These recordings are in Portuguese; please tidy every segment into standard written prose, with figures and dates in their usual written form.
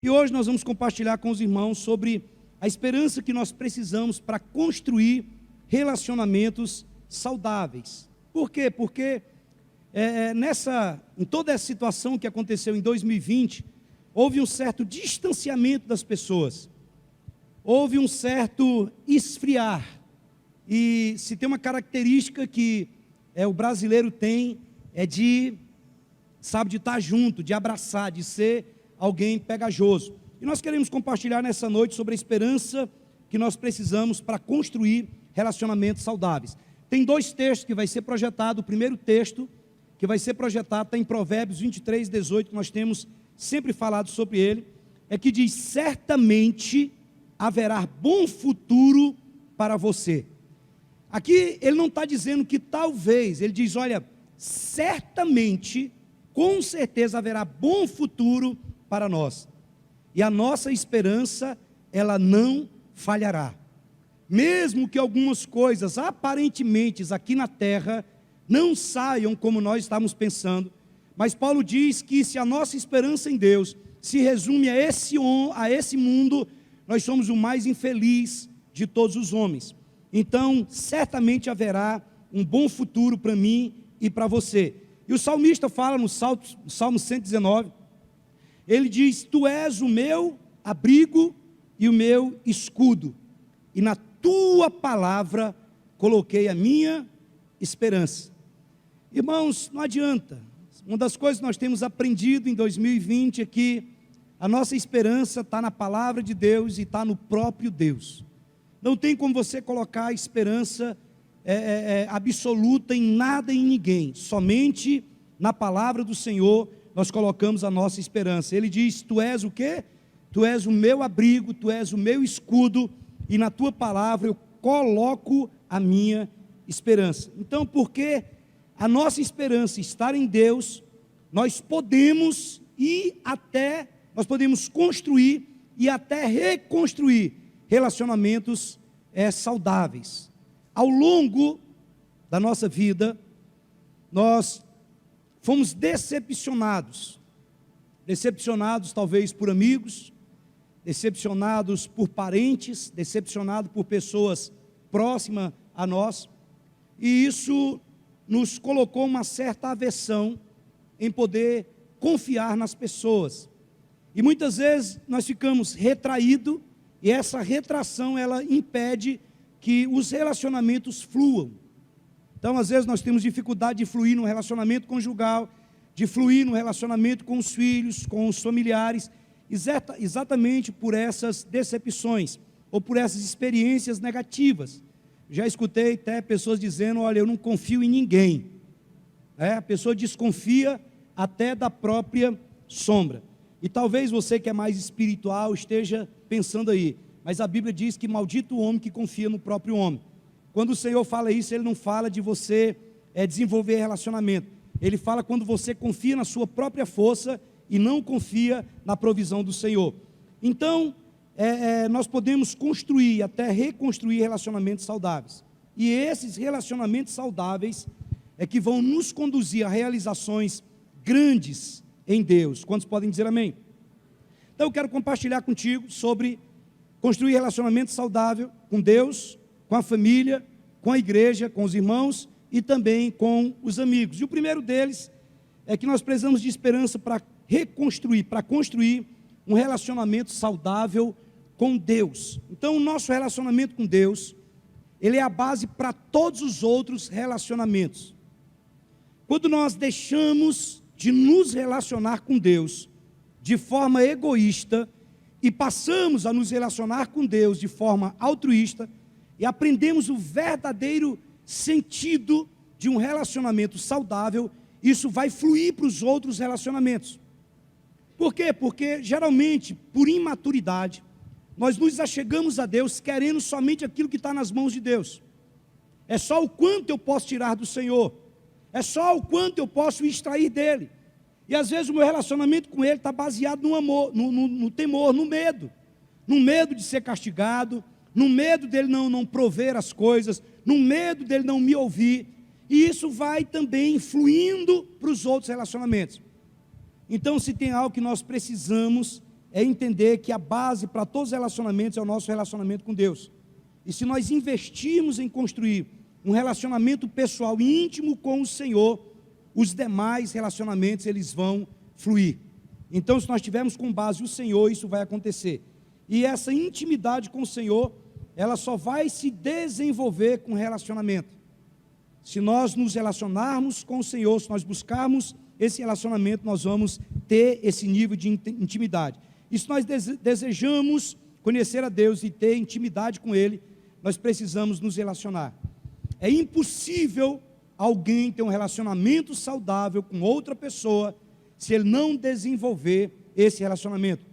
E hoje nós vamos compartilhar com os irmãos sobre a esperança que nós precisamos para construir relacionamentos saudáveis. Por quê? Porque em toda essa situação que aconteceu em 2020, houve um certo distanciamento das pessoas, houve um certo esfriar. E se tem uma característica que o brasileiro tem, é de estar junto, de abraçar, de ser alguém pegajoso. E nós queremos compartilhar nessa noite sobre a esperança que nós precisamos para construir relacionamentos saudáveis. Tem dois textos que vai ser projetado. O primeiro texto que vai ser projetado está em Provérbios 23, 18, que nós temos sempre falado sobre ele, é que diz: certamente haverá bom futuro para você. Aqui ele não está dizendo que talvez, ele diz: olha, certamente, com certeza haverá bom futuro para nós, e a nossa esperança, ela não falhará, mesmo que algumas coisas aparentemente aqui na terra não saiam como nós estamos pensando. Mas Paulo diz que se a nossa esperança em Deus se resume a esse mundo, nós somos o mais infeliz de todos os homens. Então certamente haverá um bom futuro para mim e para você. E o salmista fala no Salmo 119, ele diz: tu és o meu abrigo e o meu escudo, e na tua palavra coloquei a minha esperança. Irmãos, não adianta. Uma das coisas que nós temos aprendido em 2020 é que a nossa esperança está na palavra de Deus e está no próprio Deus. Não tem como você colocar a esperança absoluta em nada e em ninguém. Somente na palavra do Senhor nós colocamos a nossa esperança. Ele diz: tu és o quê? Tu és o meu abrigo, tu és o meu escudo, e na tua palavra eu coloco a minha esperança. Então, porque a nossa esperança está em Deus, nós podemos construir e até reconstruir relacionamentos saudáveis. Ao longo da nossa vida, nós fomos decepcionados talvez por amigos, decepcionados por parentes, decepcionados por pessoas próximas a nós, e isso nos colocou uma certa aversão em poder confiar nas pessoas. E muitas vezes nós ficamos retraídos, e essa retração ela impede que os relacionamentos fluam. Então, às vezes, nós temos dificuldade de fluir no relacionamento conjugal, de fluir no relacionamento com os filhos, com os familiares, exatamente por essas decepções, ou por essas experiências negativas. Já escutei até pessoas dizendo: olha, eu não confio em ninguém. A pessoa desconfia até da própria sombra. E talvez você que é mais espiritual esteja pensando aí, mas a Bíblia diz que maldito o homem que confia no próprio homem. Quando o Senhor fala isso, Ele não fala de você desenvolver relacionamento. Ele fala quando você confia na sua própria força e não confia na provisão do Senhor. Então, nós podemos construir, até reconstruir relacionamentos saudáveis. E esses relacionamentos saudáveis é que vão nos conduzir a realizações grandes em Deus. Quantos podem dizer amém? Então eu quero compartilhar contigo sobre construir relacionamento saudável com Deus, com a família, com a igreja, com os irmãos e também com os amigos. E o primeiro deles é que nós precisamos de esperança para construir um relacionamento saudável com Deus. Então o nosso relacionamento com Deus, ele é a base para todos os outros relacionamentos. Quando nós deixamos de nos relacionar com Deus de forma egoísta e passamos a nos relacionar com Deus de forma altruísta e aprendemos o verdadeiro sentido de um relacionamento saudável, isso vai fluir para os outros relacionamentos. Por quê? Porque geralmente, por imaturidade, nós nos achegamos a Deus querendo somente aquilo que está nas mãos de Deus. É só o quanto eu posso tirar do Senhor, é só o quanto eu posso extrair dele. E às vezes o meu relacionamento com ele está baseado no amor, no temor, no medo de ser castigado, no medo dele não prover as coisas, no medo dele não me ouvir. E isso vai também fluindo para os outros relacionamentos. Então, se tem algo que nós precisamos, é entender que a base para todos os relacionamentos é o nosso relacionamento com Deus. E se nós investirmos em construir um relacionamento pessoal e íntimo com o Senhor, os demais relacionamentos eles vão fluir. Então, se nós tivermos com base o Senhor, isso vai acontecer. E essa intimidade com o Senhor, ela só vai se desenvolver com relacionamento. Se nós nos relacionarmos com o Senhor, se nós buscarmos esse relacionamento, nós vamos ter esse nível de intimidade. E se nós desejamos conhecer a Deus e ter intimidade com Ele, nós precisamos nos relacionar. É impossível alguém ter um relacionamento saudável com outra pessoa se ele não desenvolver esse relacionamento,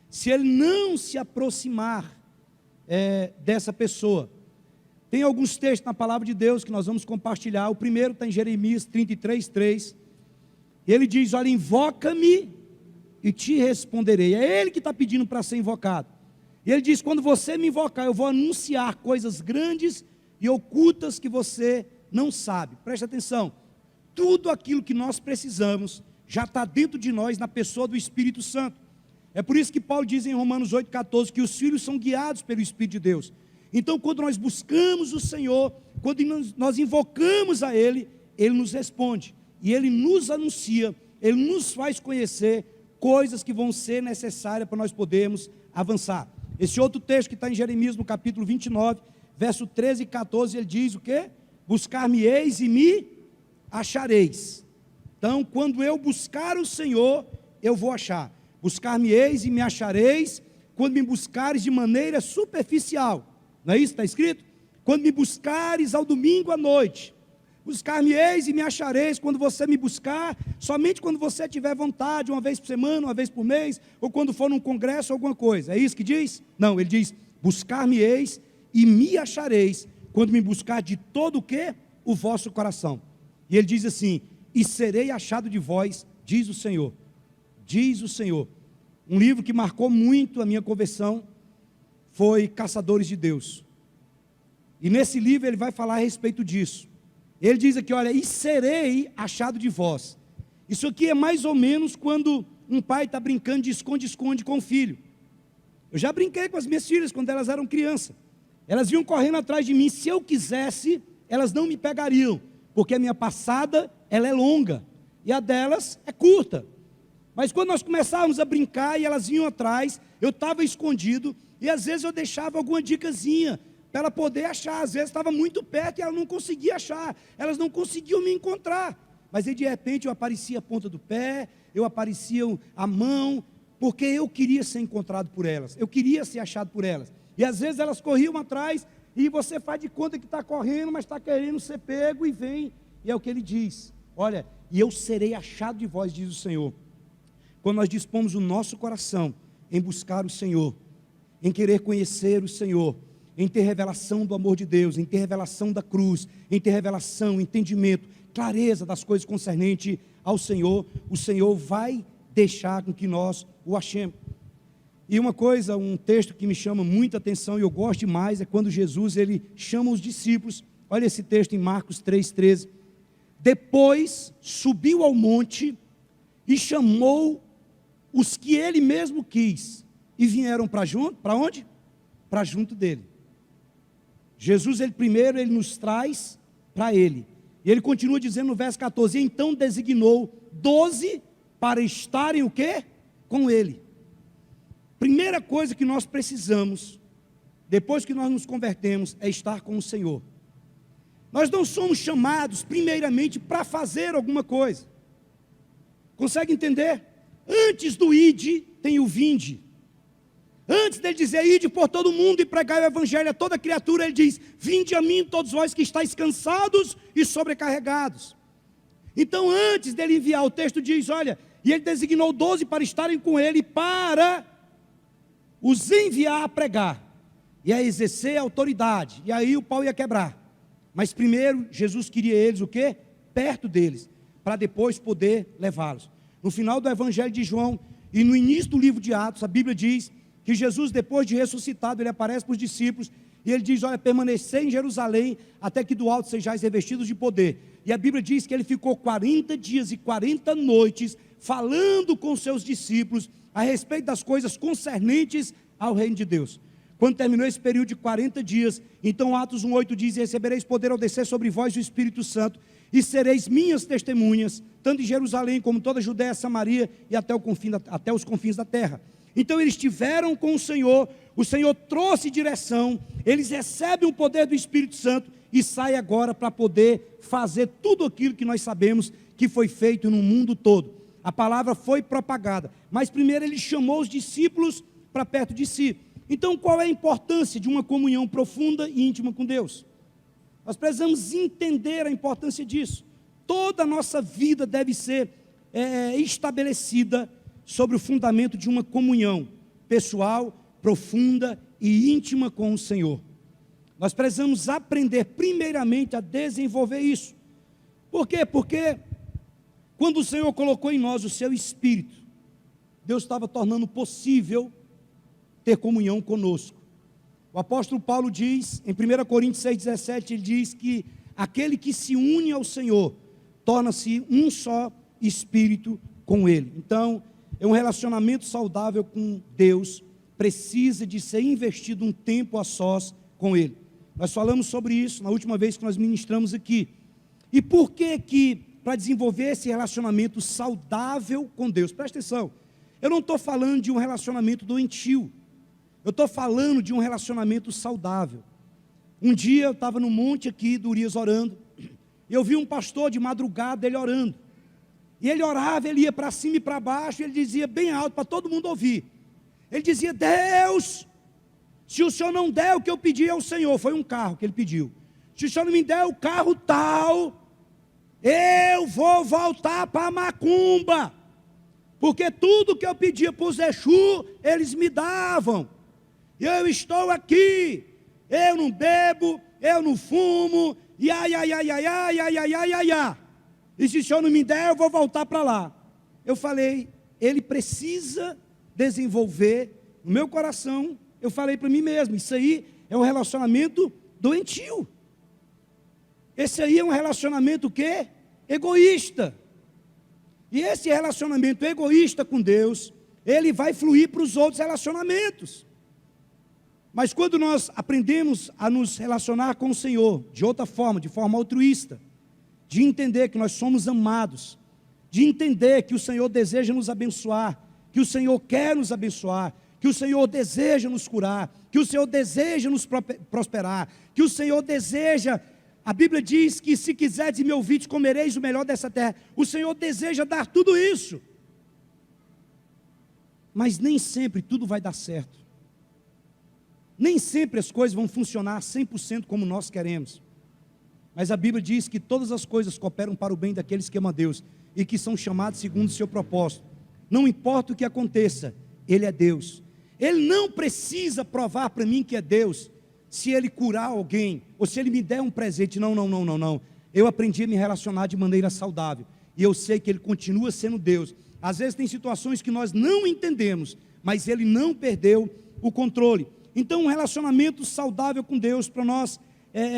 se ele não se aproximar dessa pessoa. Tem alguns textos na palavra de Deus que nós vamos compartilhar. O primeiro está em Jeremias 33:3. Ele diz: olha, invoca-me e te responderei. É Ele que está pedindo para ser invocado. E Ele diz: quando você me invocar, eu vou anunciar coisas grandes e ocultas que você não sabe. Preste atenção, tudo aquilo que nós precisamos já está dentro de nós na pessoa do Espírito Santo. É por isso que Paulo diz em Romanos 8,14 que os filhos são guiados pelo Espírito de Deus. Então, quando nós buscamos o Senhor, quando nós invocamos a Ele, Ele nos responde, e Ele nos anuncia, Ele nos faz conhecer coisas que vão ser necessárias para nós podermos avançar. Esse outro texto que está em Jeremias, no capítulo 29, verso 13 e 14, ele diz o quê? Buscar-me-eis e me achareis. Então, quando eu buscar o Senhor, eu vou achar. Buscar-me-eis e me achareis, quando me buscares de maneira superficial. Não é isso que está escrito? Quando me buscares ao domingo à noite. Buscar-me-eis e me achareis, quando você me buscar, somente quando você tiver vontade, uma vez por semana, uma vez por mês, ou quando for num congresso, alguma coisa. É isso que diz? Não, ele diz: buscar-me-eis e me achareis, quando me buscar de todo o quê? O vosso coração. E ele diz assim: e serei achado de vós, diz o Senhor. Diz o Senhor. Um livro que marcou muito a minha conversão foi Caçadores de Deus. E nesse livro ele vai falar a respeito disso. Ele diz aqui: olha, e serei achado de vós. Isso aqui é mais ou menos quando um pai está brincando de esconde-esconde com o filho. Eu já brinquei com as minhas filhas quando elas eram crianças. Elas vinham correndo atrás de mim. Se eu quisesse, elas não me pegariam, porque a minha passada, ela é longa, e a delas é curta. Mas quando nós começávamos a brincar e elas vinham atrás, eu estava escondido, e às vezes eu deixava alguma dicasinha, para ela poder achar. Às vezes estava muito perto e ela não conseguia achar, elas não conseguiam me encontrar. Mas aí de repente eu aparecia a ponta do pé, eu aparecia a mão, porque eu queria ser encontrado por elas, eu queria ser achado por elas. E às vezes elas corriam atrás, e você faz de conta que está correndo, mas está querendo ser pego, e vem, e é o que ele diz: olha, e eu serei achado de vós, diz o Senhor. Quando nós dispomos o nosso coração em buscar o Senhor, em querer conhecer o Senhor, em ter revelação do amor de Deus, em ter revelação da cruz, em ter revelação, entendimento, clareza das coisas concernentes ao Senhor, o Senhor vai deixar com que nós o achemos. E uma coisa, um texto que me chama muita atenção e eu gosto demais, é quando Jesus ele chama os discípulos. Olha esse texto em Marcos 3,13. Depois subiu ao monte e chamou os que ele mesmo quis, e vieram para onde? Para junto dele. Jesus, primeiro ele nos traz para ele, e ele continua dizendo no verso 14: e então designou 12 para estarem o quê? Com ele. Primeira coisa que nós precisamos, depois que nós nos convertemos, é estar com o Senhor. Nós não somos chamados primeiramente para fazer alguma coisa. Consegue entender? Antes do ide, tem o vinde. Antes dele dizer ide por todo mundo e pregar o evangelho a toda criatura, ele diz: vinde a mim todos vós que estáis cansados e sobrecarregados. Então antes dele enviar, o texto diz: olha, e ele designou 12 para estarem com ele, para os enviar a pregar e a exercer a autoridade. E aí o pau ia quebrar. Mas primeiro Jesus queria eles o quê? Perto deles, para depois poder levá-los. No final do evangelho de João e no início do livro de Atos, a Bíblia diz que Jesus, depois de ressuscitado, ele aparece para os discípulos e ele diz: olha, permanecei em Jerusalém até que do alto sejais revestidos de poder. E a Bíblia diz que ele ficou 40 dias e 40 noites falando com seus discípulos, a respeito das coisas concernentes ao reino de Deus. Quando terminou esse período de 40 dias, então Atos 1:8 diz: recebereis poder ao descer sobre vós o Espírito Santo, e sereis minhas testemunhas, tanto em Jerusalém como toda a Judéia, Samaria e até os confins da terra. Então eles estiveram com o Senhor trouxe direção, eles recebem o poder do Espírito Santo e saem agora para poder fazer tudo aquilo que nós sabemos que foi feito no mundo todo. A palavra foi propagada, mas primeiro ele chamou os discípulos para perto de si. Então qual é a importância de uma comunhão profunda e íntima com Deus? Nós precisamos entender a importância disso. Toda a nossa vida deve ser estabelecida sobre o fundamento de uma comunhão pessoal, profunda e íntima com o Senhor. Nós precisamos aprender primeiramente a desenvolver isso. Por quê? Porque quando o Senhor colocou em nós o seu Espírito, Deus estava tornando possível ter comunhão conosco. O apóstolo Paulo diz, em 1 Coríntios 6,17, ele diz que aquele que se une ao Senhor, torna-se um só Espírito com Ele. Então, é um relacionamento saudável com Deus, precisa de ser investido um tempo a sós com Ele. Nós falamos sobre isso na última vez que nós ministramos aqui. E por que para desenvolver esse relacionamento saudável com Deus, presta atenção, eu não estou falando de um relacionamento doentio, eu estou falando de um relacionamento saudável. Um dia eu estava no monte aqui do Urias orando, e eu vi um pastor de madrugada, ele orando, e ele orava, ele ia para cima e para baixo, e ele dizia bem alto para todo mundo ouvir, ele dizia: Deus, se o Senhor não der o que eu pedi ao Senhor, foi um carro que ele pediu, se o Senhor não me der o carro tal, eu vou voltar para Macumba, porque tudo que eu pedia para os Exu, eles me davam. Eu estou aqui, eu não bebo, eu não fumo, e se o Senhor não me der, eu vou voltar para lá. Eu falei, ele precisa desenvolver no meu coração, eu falei para mim mesmo, isso aí é um relacionamento doentio. Esse aí é um relacionamento o quê? Egoísta. E esse relacionamento egoísta com Deus, ele vai fluir para os outros relacionamentos. Mas quando nós aprendemos a nos relacionar com o Senhor de outra forma, de forma altruísta, de entender que nós somos amados, de entender que o Senhor deseja nos abençoar, que o Senhor quer nos abençoar, que o Senhor deseja nos curar, que o Senhor deseja nos prosperar, que o Senhor deseja, a Bíblia diz que se quiserdes me ouvir, comereis o melhor dessa terra. O Senhor deseja dar tudo isso, mas nem sempre tudo vai dar certo. Nem sempre as coisas vão funcionar 100% como nós queremos. Mas a Bíblia diz que todas as coisas cooperam para o bem daqueles que amam a Deus e que são chamados segundo o seu propósito. Não importa o que aconteça, Ele é Deus. Ele não precisa provar para mim que é Deus se Ele curar alguém ou se Ele me der um presente. Não. Eu aprendi a me relacionar de maneira saudável e eu sei que Ele continua sendo Deus. Às vezes tem situações que nós não entendemos, mas Ele não perdeu o controle. Então, um relacionamento saudável com Deus, para nós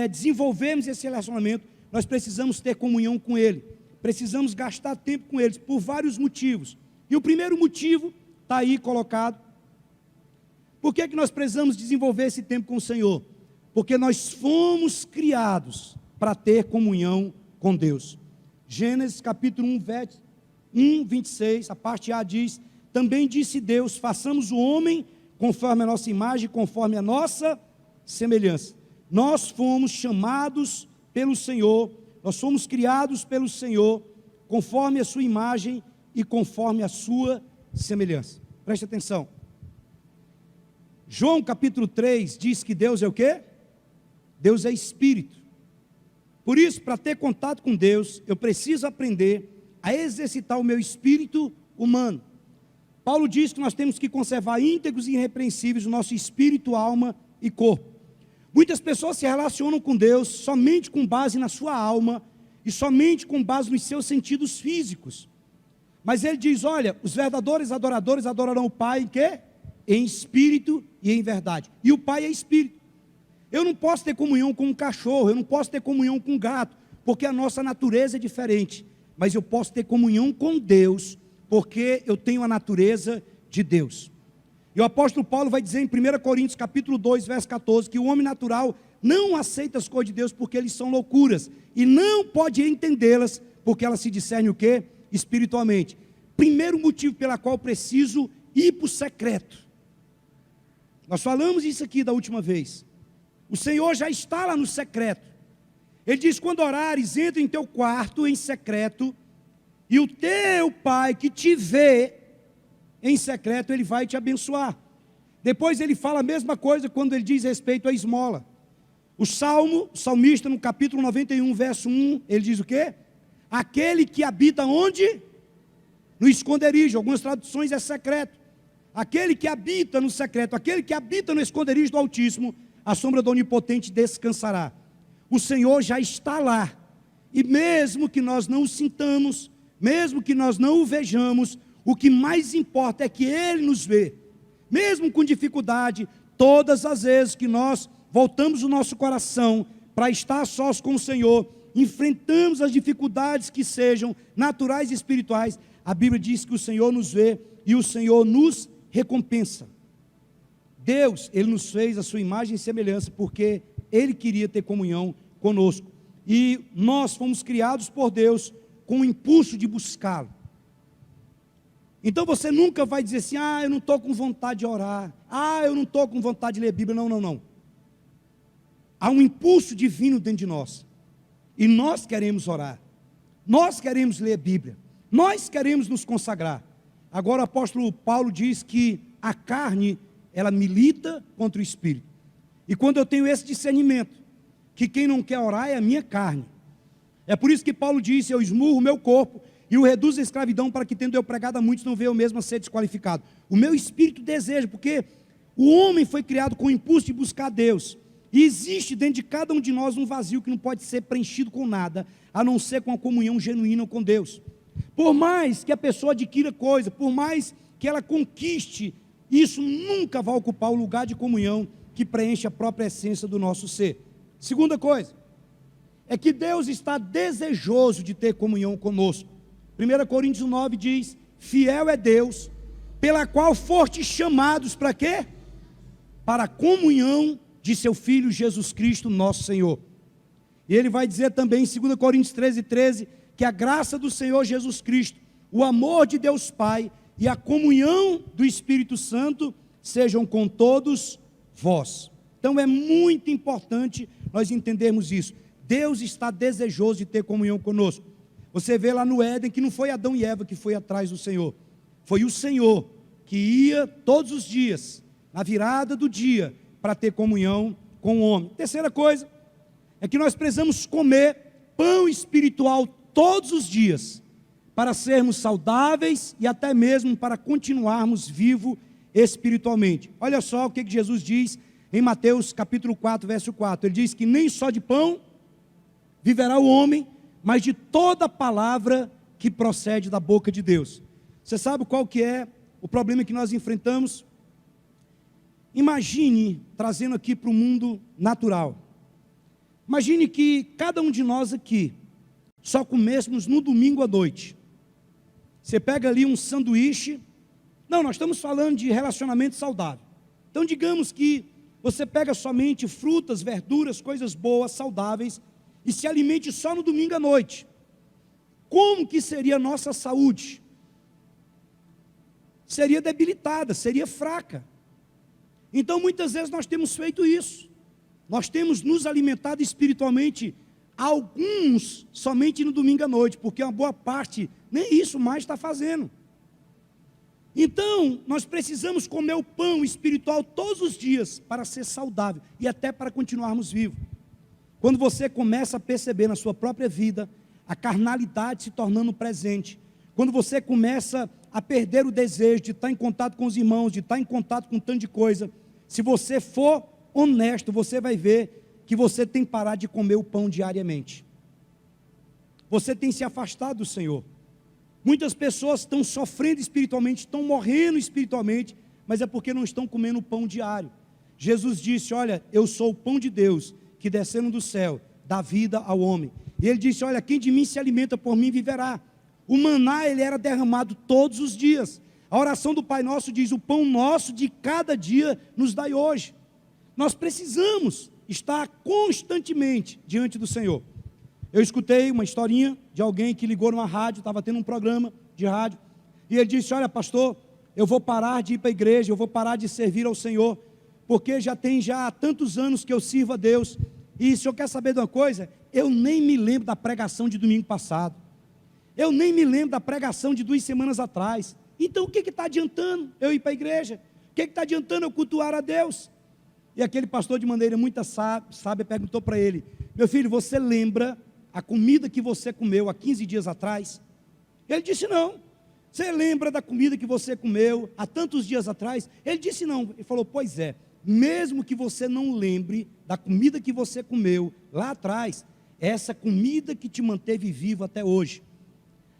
desenvolvermos esse relacionamento, nós precisamos ter comunhão com Ele, precisamos gastar tempo com Ele, por vários motivos. E o primeiro motivo está aí colocado. Por que nós precisamos desenvolver esse tempo com o Senhor? Porque nós fomos criados para ter comunhão com Deus. Gênesis capítulo 1, 26, a parte A diz: também disse Deus, façamos o homem conforme a nossa imagem, conforme a nossa semelhança. Nós fomos chamados pelo Senhor, nós fomos criados pelo Senhor, conforme a sua imagem e conforme a sua semelhança. Preste atenção. João capítulo 3 diz que Deus é o quê? Deus é Espírito. Por isso, para ter contato com Deus, eu preciso aprender a exercitar o meu espírito humano. Paulo diz que nós temos que conservar íntegros e irrepreensíveis o nosso espírito, alma e corpo. Muitas pessoas se relacionam com Deus somente com base na sua alma e somente com base nos seus sentidos físicos. Mas ele diz, olha, os verdadeiros adoradores adorarão o Pai em quê? Em espírito e em verdade. E o Pai é espírito. Eu não posso ter comunhão com um cachorro, eu não posso ter comunhão com um gato, porque a nossa natureza é diferente. Mas eu posso ter comunhão com Deus, porque eu tenho a natureza de Deus. E o apóstolo Paulo vai dizer em 1 Coríntios capítulo 2, verso 14, que o homem natural não aceita as coisas de Deus porque eles são loucuras, e não pode entendê-las, porque elas se discernem o quê? Espiritualmente. Primeiro motivo pela qual eu preciso ir para o secreto. Nós falamos isso aqui da última vez. O Senhor já está lá no secreto. Ele diz, quando orares, entra em teu quarto em secreto, e o teu pai que te vê em secreto, ele vai te abençoar. Depois ele fala a mesma coisa quando ele diz respeito à esmola. O salmista no capítulo 91, verso 1, ele diz o quê? Aquele que habita onde? No esconderijo, algumas traduções é secreto. Aquele que habita no secreto, aquele que habita no esconderijo do Altíssimo, a sombra do Onipotente descansará. O Senhor já está lá, e mesmo que nós não o sintamos, mesmo que nós não o vejamos, o que mais importa é que Ele nos vê, mesmo com dificuldade, todas as vezes que nós voltamos o nosso coração para estar sós com o Senhor, enfrentamos as dificuldades que sejam naturais e espirituais, a Bíblia diz que o Senhor nos vê e o Senhor nos recompensa. Deus, Ele nos fez a sua imagem e semelhança, porque Ele queria ter comunhão conosco, e nós fomos criados por Deus com o impulso de buscá-lo. Então você nunca vai dizer assim, eu não estou com vontade de orar, eu não estou com vontade de ler a Bíblia, não. Há um impulso divino dentro de nós, e nós queremos orar, nós queremos ler a Bíblia, nós queremos nos consagrar. Agora o apóstolo Paulo diz que a carne, ela milita contra o Espírito, e quando eu tenho esse discernimento, que quem não quer orar é a minha carne, é por isso que Paulo disse, eu esmurro o meu corpo, e o reduzo à escravidão, para que tendo eu pregado a muitos, não venha eu mesmo a ser desqualificado. O meu espírito deseja, porque o homem foi criado com o impulso de buscar Deus, e existe dentro de cada um de nós um vazio que não pode ser preenchido com nada, a não ser com a comunhão genuína com Deus. Por mais que a pessoa adquira coisa, por mais que ela conquiste, isso nunca vai ocupar o lugar de comunhão que preenche a própria essência do nosso ser. Segunda coisa, é que Deus está desejoso de ter comunhão conosco. 1 Coríntios 9 diz, fiel é Deus, pela qual fostes chamados para quê? Para a comunhão de seu Filho Jesus Cristo, nosso Senhor. E ele vai dizer também em 2 Coríntios 13, que a graça do Senhor Jesus Cristo, o amor de Deus Pai e a comunhão do Espírito Santo sejam com todos vós. Então é muito importante nós entendermos isso. Deus está desejoso de ter comunhão conosco. Você vê lá no Éden que não foi Adão e Eva que foi atrás do Senhor. Foi o Senhor que ia todos os dias, na virada do dia, para ter comunhão com o homem. Terceira coisa, é que nós precisamos comer pão espiritual todos os dias, para sermos saudáveis e até mesmo para continuarmos vivos espiritualmente. Olha só o que Jesus diz em Mateus capítulo 4, verso 4. Ele diz que nem só de pão viverá o homem, mas de toda palavra que procede da boca de Deus. Você sabe qual que é o problema que nós enfrentamos? Imagine, trazendo aqui para o mundo natural, imagine que cada um de nós aqui só comêssemos no domingo à noite. Você pega ali um sanduíche, nós estamos falando de relacionamento saudável. Então digamos que você pega somente frutas, verduras, coisas boas, saudáveis, e se alimente só no domingo à noite. Como que seria a nossa saúde? Seria debilitada, seria fraca. Então muitas vezes nós temos feito isso. Nós temos nos alimentado espiritualmente, alguns somente no domingo à noite, porque uma boa parte nem isso mais está fazendo. Então, nós precisamos comer o pão espiritual todos os dias para ser saudável e até para continuarmos vivos. Quando você começa a perceber na sua própria vida a carnalidade se tornando presente, quando você começa a perder o desejo de estar em contato com os irmãos, de estar em contato com um tanto de coisa, se você for honesto, você vai ver que você tem parado de comer o pão diariamente. Você tem se afastado do Senhor. Muitas pessoas estão sofrendo espiritualmente, estão morrendo espiritualmente, mas é porque não estão comendo o pão diário. Jesus disse, olha, eu sou o pão de Deus, que descendo do céu, dá vida ao homem. E ele disse, olha, quem de mim se alimenta por mim viverá. O maná, ele era derramado todos os dias. A oração do Pai Nosso diz: o pão nosso de cada dia nos dai hoje. Nós precisamos estar constantemente diante do Senhor. Eu escutei uma historinha de alguém que ligou numa rádio, estava tendo um programa de rádio, e ele disse: olha, pastor, eu vou parar de ir para a igreja, eu vou parar de servir ao Senhor, porque já há tantos anos que eu sirvo a Deus, e o senhor quer saber de uma coisa? Eu nem me lembro da pregação de domingo passado, eu nem me lembro da pregação de 2 semanas atrás. Então o que está adiantando eu ir para a igreja? O que está adiantando eu cultuar a Deus? E aquele pastor, de maneira muito sábia, perguntou para ele: meu filho, você lembra a comida que você comeu há 15 dias atrás? Ele disse: não. Você lembra da comida que você comeu há tantos dias atrás? Ele disse: não. Ele falou: pois é, mesmo que você não lembre da comida que você comeu lá atrás, essa comida que te manteve vivo até hoje.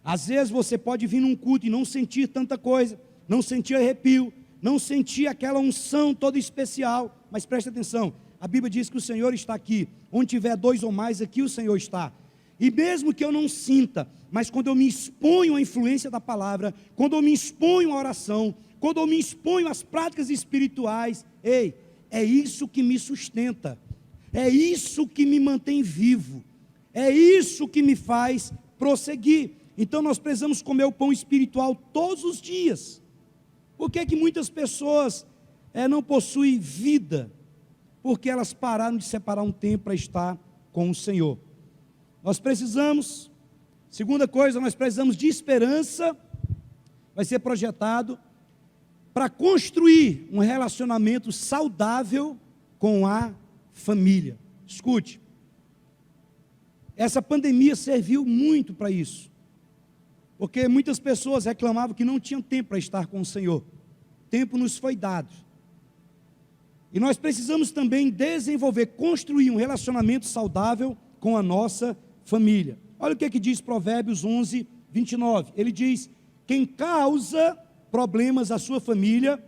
Às vezes você pode vir num culto e não sentir tanta coisa, não sentir arrepio, não sentir aquela unção toda especial, mas preste atenção, a Bíblia diz que o Senhor está aqui, onde tiver 2 ou mais, aqui o Senhor está. E mesmo que eu não sinta, mas quando eu me exponho à influência da palavra, quando eu me exponho à oração, quando eu me exponho às práticas espirituais, ei, é isso que me sustenta, é isso que me mantém vivo, é isso que me faz prosseguir. Então nós precisamos comer o pão espiritual todos os dias. Por que que muitas pessoas não possuem vida? Porque elas pararam de separar um tempo para estar com o Senhor. Nós precisamos, segunda coisa, nós precisamos de esperança, vai ser projetado para construir um relacionamento saudável com a família. Escute, essa pandemia serviu muito para isso. Porque muitas pessoas reclamavam que não tinham tempo para estar com o Senhor. Tempo nos foi dado. E nós precisamos também desenvolver, construir um relacionamento saudável com a nossa família. Olha o que diz Provérbios 11, 29. Ele diz: quem causa problemas à sua família,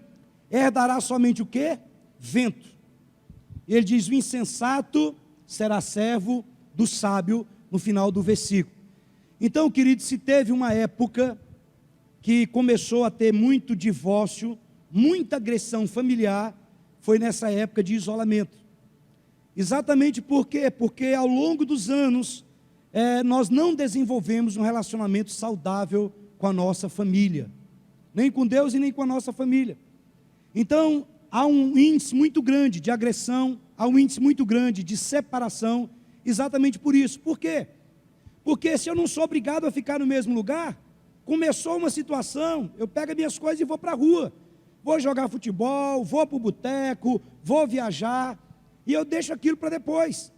herdará somente o quê? Vento. E ele diz: o insensato será servo do sábio, no final do versículo. Então, querido, se teve uma época que começou a ter muito divórcio, muita agressão familiar, foi nessa época de isolamento. Exatamente por quê? Porque ao longo dos anos, nós não desenvolvemos um relacionamento saudável com a nossa família, nem com Deus e nem com a nossa família. Então, há um índice muito grande de agressão, há um índice muito grande de separação, exatamente por isso. Por quê? Porque se eu não sou obrigado a ficar no mesmo lugar, começou uma situação, eu pego as minhas coisas e vou para a rua, vou jogar futebol, vou para o boteco, vou viajar, e eu deixo aquilo para depois.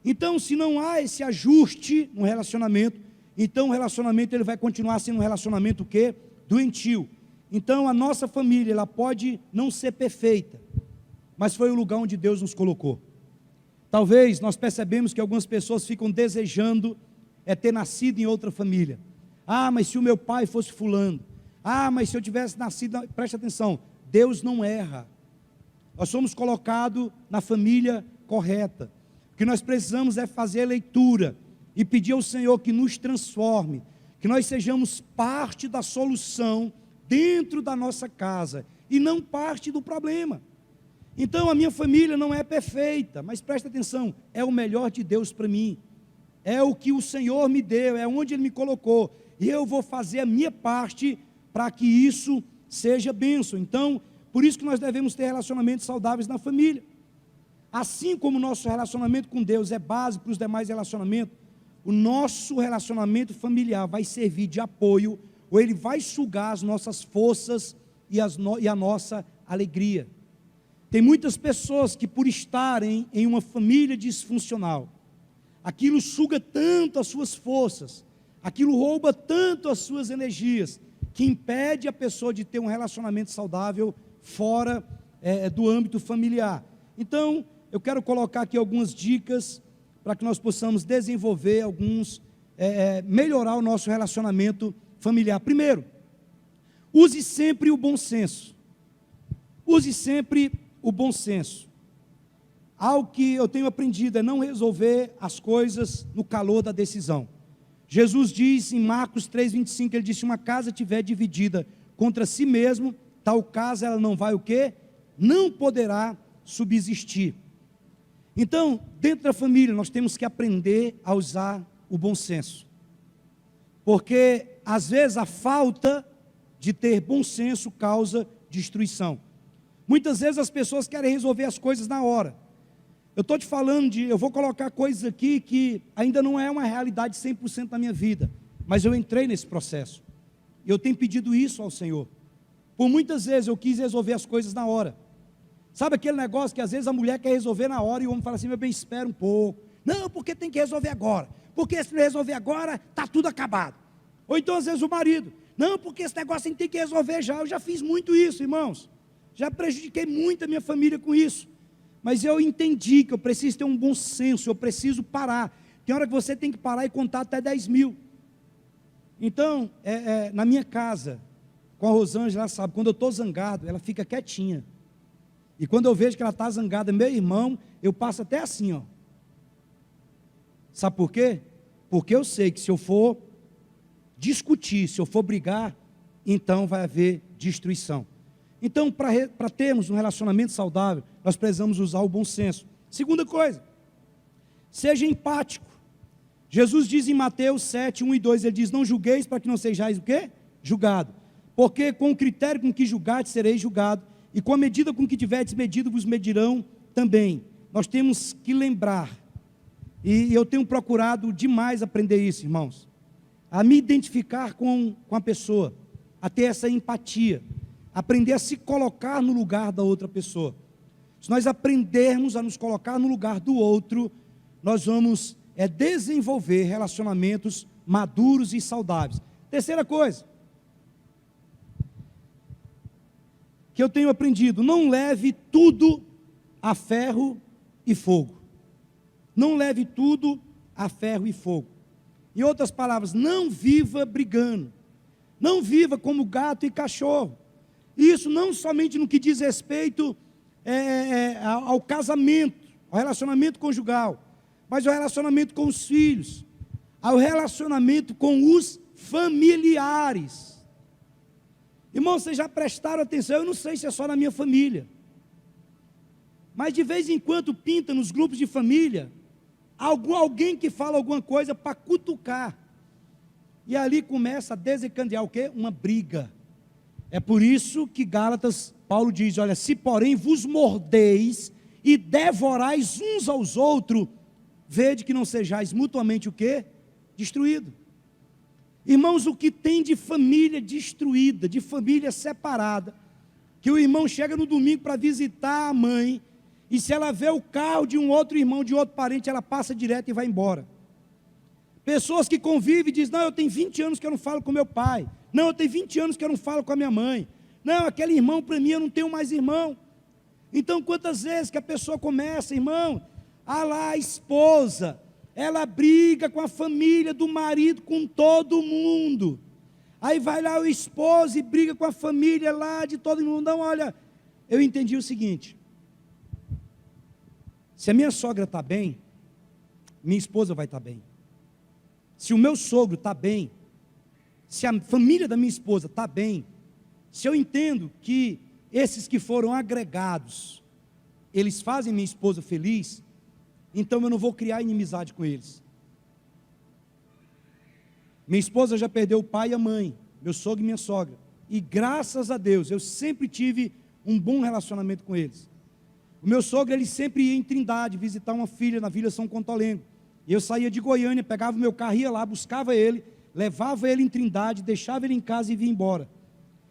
Então, se não há esse ajuste no relacionamento, então o relacionamento ele vai continuar sendo um relacionamento o quê? Doentio. Então a nossa família, ela pode não ser perfeita, mas foi o lugar onde Deus nos colocou. Talvez nós percebemos que algumas pessoas ficam desejando ter nascido em outra família. Ah, mas se o meu pai fosse fulano. Ah, mas se eu tivesse nascido... Preste atenção, Deus não erra. Nós somos colocados na família correta. O que nós precisamos é fazer a leitura e pedir ao Senhor que nos transforme, que nós sejamos parte da solução dentro da nossa casa e não parte do problema. Então a minha família não é perfeita, mas preste atenção, é o melhor de Deus para mim. É o que o Senhor me deu, é onde Ele me colocou. E eu vou fazer a minha parte para que isso seja bênção. Então, por isso que nós devemos ter relacionamentos saudáveis na família. Assim como o nosso relacionamento com Deus é base para os demais relacionamentos, o nosso relacionamento familiar vai servir de apoio, ou ele vai sugar as nossas forças e a nossa alegria. Tem muitas pessoas que, por estarem em uma família disfuncional, aquilo suga tanto as suas forças, aquilo rouba tanto as suas energias, que impede a pessoa de ter um relacionamento saudável fora do âmbito familiar. Então, eu quero colocar aqui algumas dicas para que nós possamos desenvolver melhorar o nosso relacionamento familiar. Primeiro, use sempre o bom senso. Use sempre o bom senso. Algo que eu tenho aprendido é não resolver as coisas no calor da decisão. Jesus diz em Marcos 3,25, ele disse: uma casa tiver dividida contra si mesmo, tal caso ela não vai o quê? Não poderá subsistir. Então, dentro da família, nós temos que aprender a usar o bom senso. Porque, às vezes, a falta de ter bom senso causa destruição. Muitas vezes as pessoas querem resolver as coisas na hora. Eu estou te falando eu vou colocar coisas aqui que ainda não é uma realidade 100% da minha vida, mas eu entrei nesse processo. E eu tenho pedido isso ao Senhor. Por muitas vezes eu quis resolver as coisas na hora. Sabe aquele negócio que às vezes a mulher quer resolver na hora e o homem fala assim, meu bem, espera um pouco. Não, porque tem que resolver agora. Porque se não resolver agora, está tudo acabado. Ou então às vezes o marido, não, porque esse negócio tem que resolver já. Eu já fiz muito isso, irmãos. Já prejudiquei muito a minha família com isso. Mas eu entendi que eu preciso ter um bom senso, eu preciso parar. Tem hora que você tem que parar e contar até 10 mil. Então, na minha casa, com a Rosângela, ela sabe, quando eu estou zangado, ela fica quietinha. E quando eu vejo que ela está zangada, meu irmão, eu passo até assim, ó. Sabe por quê? Porque eu sei que se eu for discutir, se eu for brigar, então vai haver destruição. Então, para termos um relacionamento saudável, nós precisamos usar o bom senso. Segunda coisa, seja empático. Jesus diz em Mateus 7, 1 e 2, ele diz, não julgueis para que não sejais o quê? Julgado. Porque com o critério com que julgardes, sereis julgado, e com a medida com que tiverdes medido, vos medirão também. Nós temos que lembrar, e eu tenho procurado demais aprender isso, irmãos, a me identificar com a pessoa, a ter essa empatia, aprender a se colocar no lugar da outra pessoa. Se nós aprendermos a nos colocar no lugar do outro, nós vamos desenvolver relacionamentos maduros e saudáveis. Terceira coisa que eu tenho aprendido, não leve tudo a ferro e fogo. Não leve tudo a ferro e fogo. Em outras palavras, não viva brigando. Não viva como gato e cachorro. Isso não somente no que diz respeito ao casamento, ao relacionamento conjugal, mas ao relacionamento com os filhos, ao relacionamento com os familiares. Irmãos, vocês já prestaram atenção? Eu não sei se é só na minha família, mas de vez em quando pinta nos grupos de família alguém que fala alguma coisa para cutucar, e ali começa a desencadear o quê? Uma briga. É por isso que Gálatas, Paulo diz, olha, se porém vos mordeis e devorais uns aos outros, vede que não sejais mutuamente o quê? Destruído. Irmãos, o que tem de família destruída, de família separada, que o irmão chega no domingo para visitar a mãe, e se ela vê o carro de um outro irmão, de outro parente, ela passa direto e vai embora. Pessoas que convivem e dizem, não, eu tenho 20 anos que eu não falo com meu pai. Não, eu tenho 20 anos que eu não falo com a minha mãe. Não, aquele irmão para mim, eu não tenho mais irmão. Então, quantas vezes que a pessoa começa, irmão, a esposa, ela briga com a família do marido, com todo mundo. Aí vai lá o esposo e briga com a família lá de todo mundo. Não, olha, eu entendi o seguinte, se a minha sogra está bem, minha esposa vai estar bem. Se o meu sogro está bem, se a família da minha esposa está bem, se eu entendo que esses que foram agregados, eles fazem minha esposa feliz, então eu não vou criar inimizade com eles. Minha esposa já perdeu o pai e a mãe, meu sogro e minha sogra, e graças a Deus, eu sempre tive um bom relacionamento com eles. O meu sogro, ele sempre ia em Trindade, visitar uma filha na Vila São Contolengo, e eu saía de Goiânia, pegava o meu carro, ia lá, buscava ele, levava ele em Trindade, deixava ele em casa e vinha embora.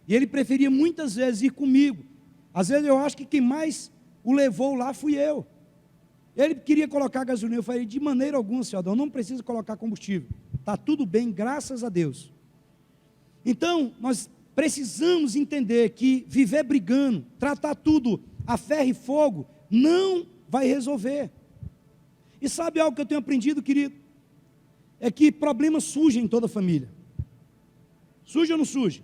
E ele preferia muitas vezes ir comigo. Às vezes eu acho que quem mais o levou lá fui eu. Ele queria colocar gasolina, eu falei, de maneira alguma, senhor Adão, não precisa colocar combustível. Está tudo bem, graças a Deus. Então, nós precisamos entender que viver brigando, tratar tudo a ferro e fogo, não vai resolver. E sabe algo que eu tenho aprendido, querido? É que problemas surgem em toda família. Surge ou não surge?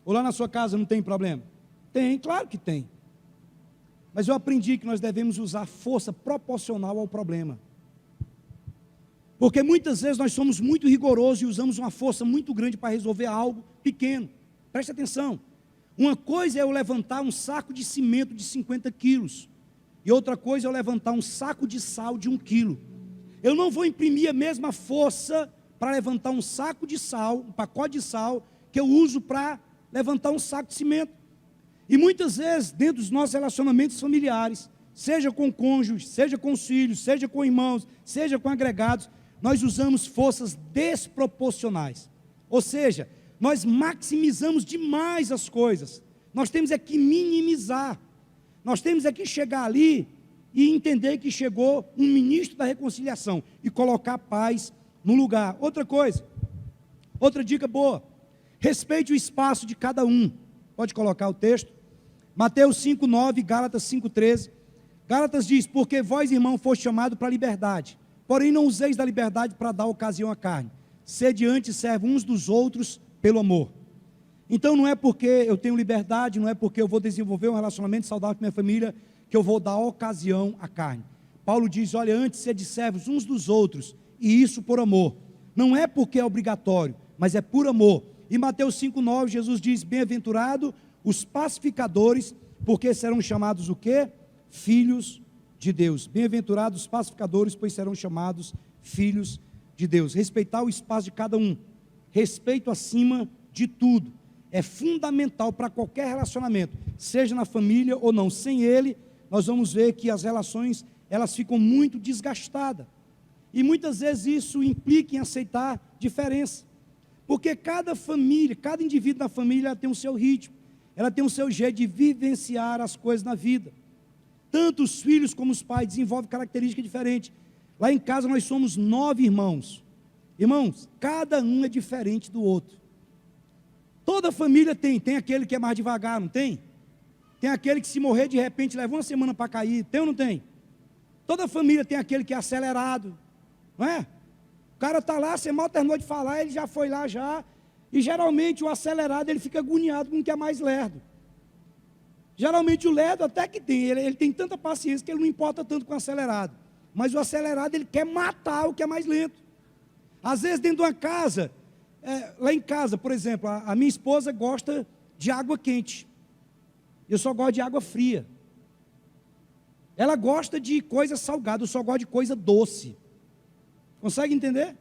Ou lá na sua casa não tem problema? Tem, claro que tem. Mas eu aprendi que nós devemos usar força proporcional ao problema. Porque muitas vezes nós somos muito rigorosos e usamos uma força muito grande para resolver algo pequeno. Preste atenção. Uma coisa é eu levantar um saco de cimento de 50 quilos. E outra coisa é eu levantar um saco de sal de 1 quilo. Eu não vou imprimir a mesma força para levantar um saco de sal, um pacote de sal, que eu uso para levantar um saco de cimento. E muitas vezes, dentro dos nossos relacionamentos familiares, seja com cônjuges, seja com os filhos, seja com irmãos, seja com agregados, nós usamos forças desproporcionais. Ou seja, nós maximizamos demais as coisas. Nós temos é que minimizar. Nós temos é que chegar ali e entender que chegou um ministro da reconciliação e colocar a paz no lugar. Outra coisa, outra dica boa, respeite o espaço de cada um. Pode colocar o texto. Mateus 5,9, Gálatas 5,13. Gálatas diz, porque vós, irmão, foste chamado para a liberdade, porém não useis da liberdade para dar ocasião à carne. Sede antes servos uns dos outros pelo amor. Então não é porque eu tenho liberdade, não é porque eu vou desenvolver um relacionamento saudável com minha família, que eu vou dar ocasião à carne. Paulo diz, olha, antes sede servos uns dos outros, e isso por amor. Não é porque é obrigatório, mas é por amor. E Mateus 5,9, Jesus diz, bem-aventurado os pacificadores, porque serão chamados o quê? Filhos de Deus. Bem-aventurados os pacificadores, pois serão chamados filhos de Deus. Respeitar o espaço de cada um. Respeito acima de tudo. É fundamental para qualquer relacionamento, seja na família ou não. Sem ele, nós vamos ver que as relações, elas ficam muito desgastadas. E muitas vezes isso implica em aceitar diferença. Porque cada família, cada indivíduo da família ela tem o seu ritmo. Ela tem o seu jeito de vivenciar as coisas na vida. Tanto os filhos como os pais desenvolvem características diferentes. Lá em casa nós somos 9 irmãos. Irmãos, cada um é diferente do outro. Toda família tem aquele que é mais devagar, não tem? Tem aquele que se morrer de repente leva uma semana para cair, tem ou não tem? Toda família tem aquele que é acelerado, não é? O cara está lá, você mal terminou de falar, ele já foi lá já, e geralmente o acelerado ele fica agoniado com o que é mais lerdo. Geralmente o lerdo até que tem, ele tem tanta paciência que ele não importa tanto com o acelerado. Mas o acelerado ele quer matar o que é mais lento. Às vezes dentro de uma casa, lá em casa, por exemplo, a minha esposa gosta de água quente. Eu só gosto de água fria. Ela gosta de coisa salgada, eu só gosto de coisa doce. Consegue entender?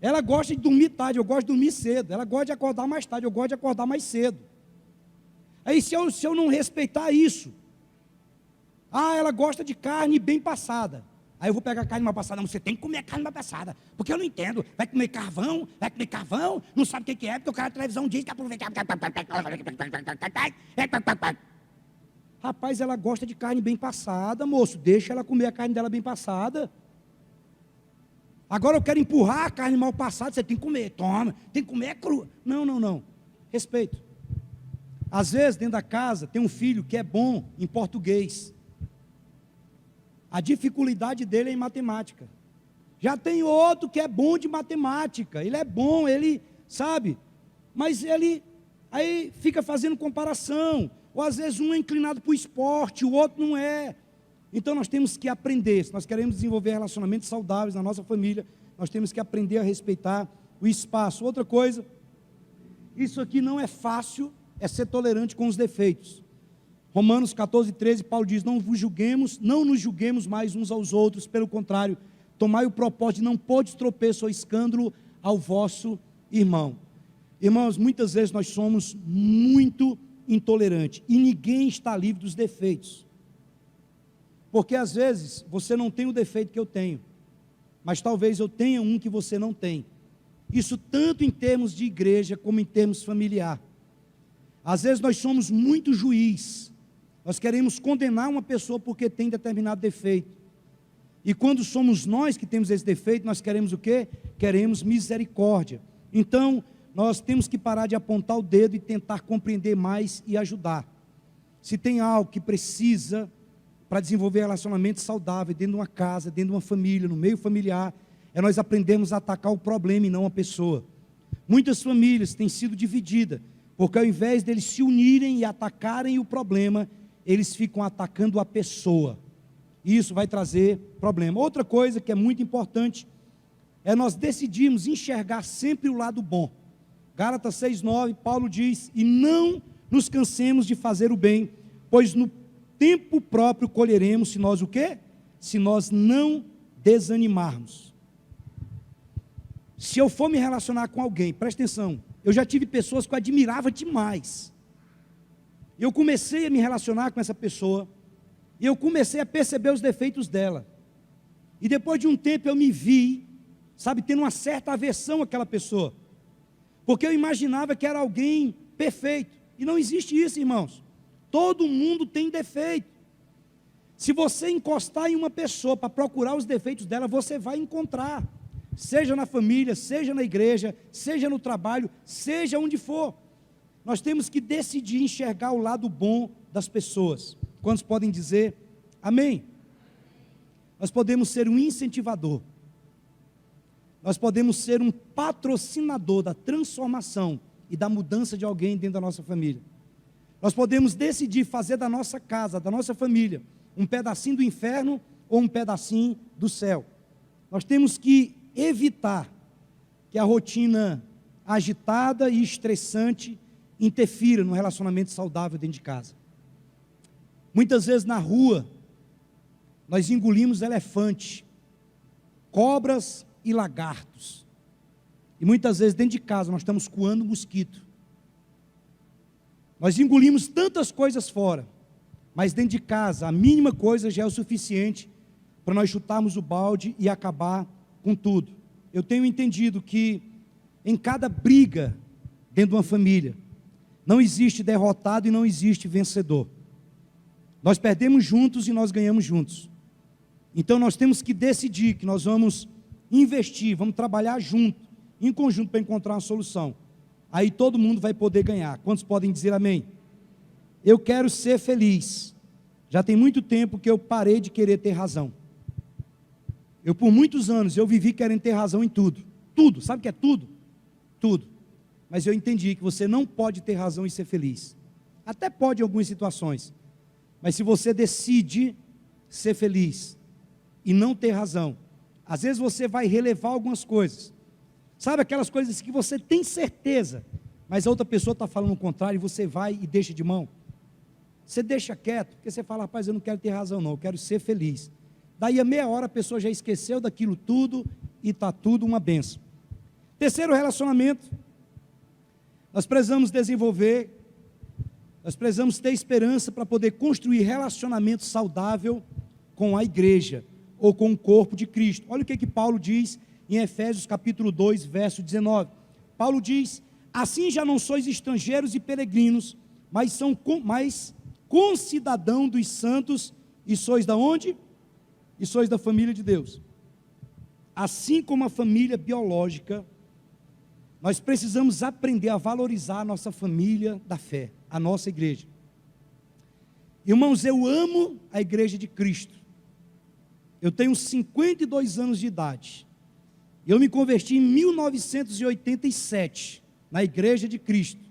Ela gosta de dormir tarde, eu gosto de dormir cedo. Ela gosta de acordar mais tarde, eu gosto de acordar mais cedo. Aí se eu não respeitar isso, ela gosta de carne bem passada. Aí eu vou pegar carne mal passada. Não, você tem que comer carne mal passada, porque eu não entendo. Vai comer carvão, não sabe o que é, porque o cara da televisão diz que aproveita. Rapaz, ela gosta de carne bem passada, moço, deixa ela comer a carne dela bem passada. Agora eu quero empurrar a carne mal passada, você tem que comer, toma, tem que comer crua. Não, respeito. Às vezes dentro da casa tem um filho que é bom em português. A dificuldade dele é em matemática. Já tem outro que é bom de matemática. Ele é bom, ele sabe. Mas ele aí fica fazendo comparação. Ou às vezes um é inclinado para o esporte, o outro não é. Então nós temos que aprender. Se nós queremos desenvolver relacionamentos saudáveis na nossa família, nós temos que aprender a respeitar o espaço. Outra coisa, isso aqui não é fácil, é ser tolerante com os defeitos. Romanos 14, 13, Paulo diz, não nos julguemos mais uns aos outros, pelo contrário, tomai o propósito de não pôr de tropeço ou escândalo ao vosso irmão. Irmãos, muitas vezes nós somos muito intolerantes, e ninguém está livre dos defeitos, porque às vezes você não tem o defeito que eu tenho, mas talvez eu tenha um que você não tem, isso tanto em termos de igreja, como em termos familiar. Às vezes nós somos muito juiz, nós queremos condenar uma pessoa porque tem determinado defeito. E quando somos nós que temos esse defeito, nós queremos o quê? Queremos misericórdia. Então, nós temos que parar de apontar o dedo e tentar compreender mais e ajudar. Se tem algo que precisa para desenvolver relacionamento saudável dentro de uma casa, dentro de uma família, no meio familiar, é nós aprendermos a atacar o problema e não a pessoa. Muitas famílias têm sido divididas, porque ao invés deles se unirem e atacarem o problema, eles ficam atacando a pessoa. E isso vai trazer problema. Outra coisa que é muito importante, é nós decidirmos enxergar sempre o lado bom. Gálatas 6,9, Paulo diz: e não nos cansemos de fazer o bem, pois no tempo próprio colheremos, se nós o quê? Se nós não desanimarmos. Se eu for me relacionar com alguém, presta atenção, eu já tive pessoas que eu admirava demais. Eu comecei a me relacionar com essa pessoa, e eu comecei a perceber os defeitos dela. E depois de um tempo eu me vi, sabe, tendo uma certa aversão àquela pessoa. Porque eu imaginava que era alguém perfeito. E não existe isso, irmãos. Todo mundo tem defeito. Se você encostar em uma pessoa para procurar os defeitos dela, você vai encontrar. Seja na família, seja na igreja, seja no trabalho, seja onde for. Nós temos que decidir enxergar o lado bom das pessoas. Quantos podem dizer amém? Nós podemos ser um incentivador. Nós podemos ser um patrocinador da transformação e da mudança de alguém dentro da nossa família. Nós podemos decidir fazer da nossa casa, da nossa família, um pedacinho do inferno ou um pedacinho do céu. Nós temos que evitar que a rotina agitada e estressante interfira no relacionamento saudável dentro de casa. Muitas vezes na rua, nós engolimos elefante, cobras e lagartos. E muitas vezes dentro de casa nós estamos coando mosquito. Nós engolimos tantas coisas fora, mas dentro de casa a mínima coisa já é o suficiente para nós chutarmos o balde e acabar com tudo. Eu tenho entendido que em cada briga dentro de uma família, não existe derrotado e não existe vencedor. Nós perdemos juntos e nós ganhamos juntos. Então nós temos que decidir que nós vamos investir, vamos trabalhar junto, em conjunto, para encontrar uma solução. Aí todo mundo vai poder ganhar. Quantos podem dizer amém? Eu quero ser feliz. Já tem muito tempo que eu parei de querer ter razão. Por muitos anos, eu vivi querendo ter razão em tudo. Tudo, sabe o que é tudo? Tudo. Mas eu entendi que você não pode ter razão e ser feliz. Até pode em algumas situações. Mas se você decide ser feliz e não ter razão, às vezes você vai relevar algumas coisas. Sabe aquelas coisas que você tem certeza, mas a outra pessoa está falando o contrário e você vai e deixa de mão? Você deixa quieto, porque você fala: rapaz, eu não quero ter razão não, eu quero ser feliz. Daí a meia hora a pessoa já esqueceu daquilo tudo e está tudo uma benção. Terceiro relacionamento, nós precisamos desenvolver, nós precisamos ter esperança para poder construir relacionamento saudável com a igreja, ou com o corpo de Cristo. Olha o que Paulo diz em Efésios capítulo 2, verso 19. Paulo diz: assim já não sois estrangeiros e peregrinos, mas concidadão dos santos, e sois da onde? E sois da família de Deus. Assim como a família biológica, nós precisamos aprender a valorizar a nossa família da fé, a nossa igreja. Irmãos, eu amo a igreja de Cristo. Eu tenho 52 anos de idade. Eu me converti em 1987, na igreja de Cristo.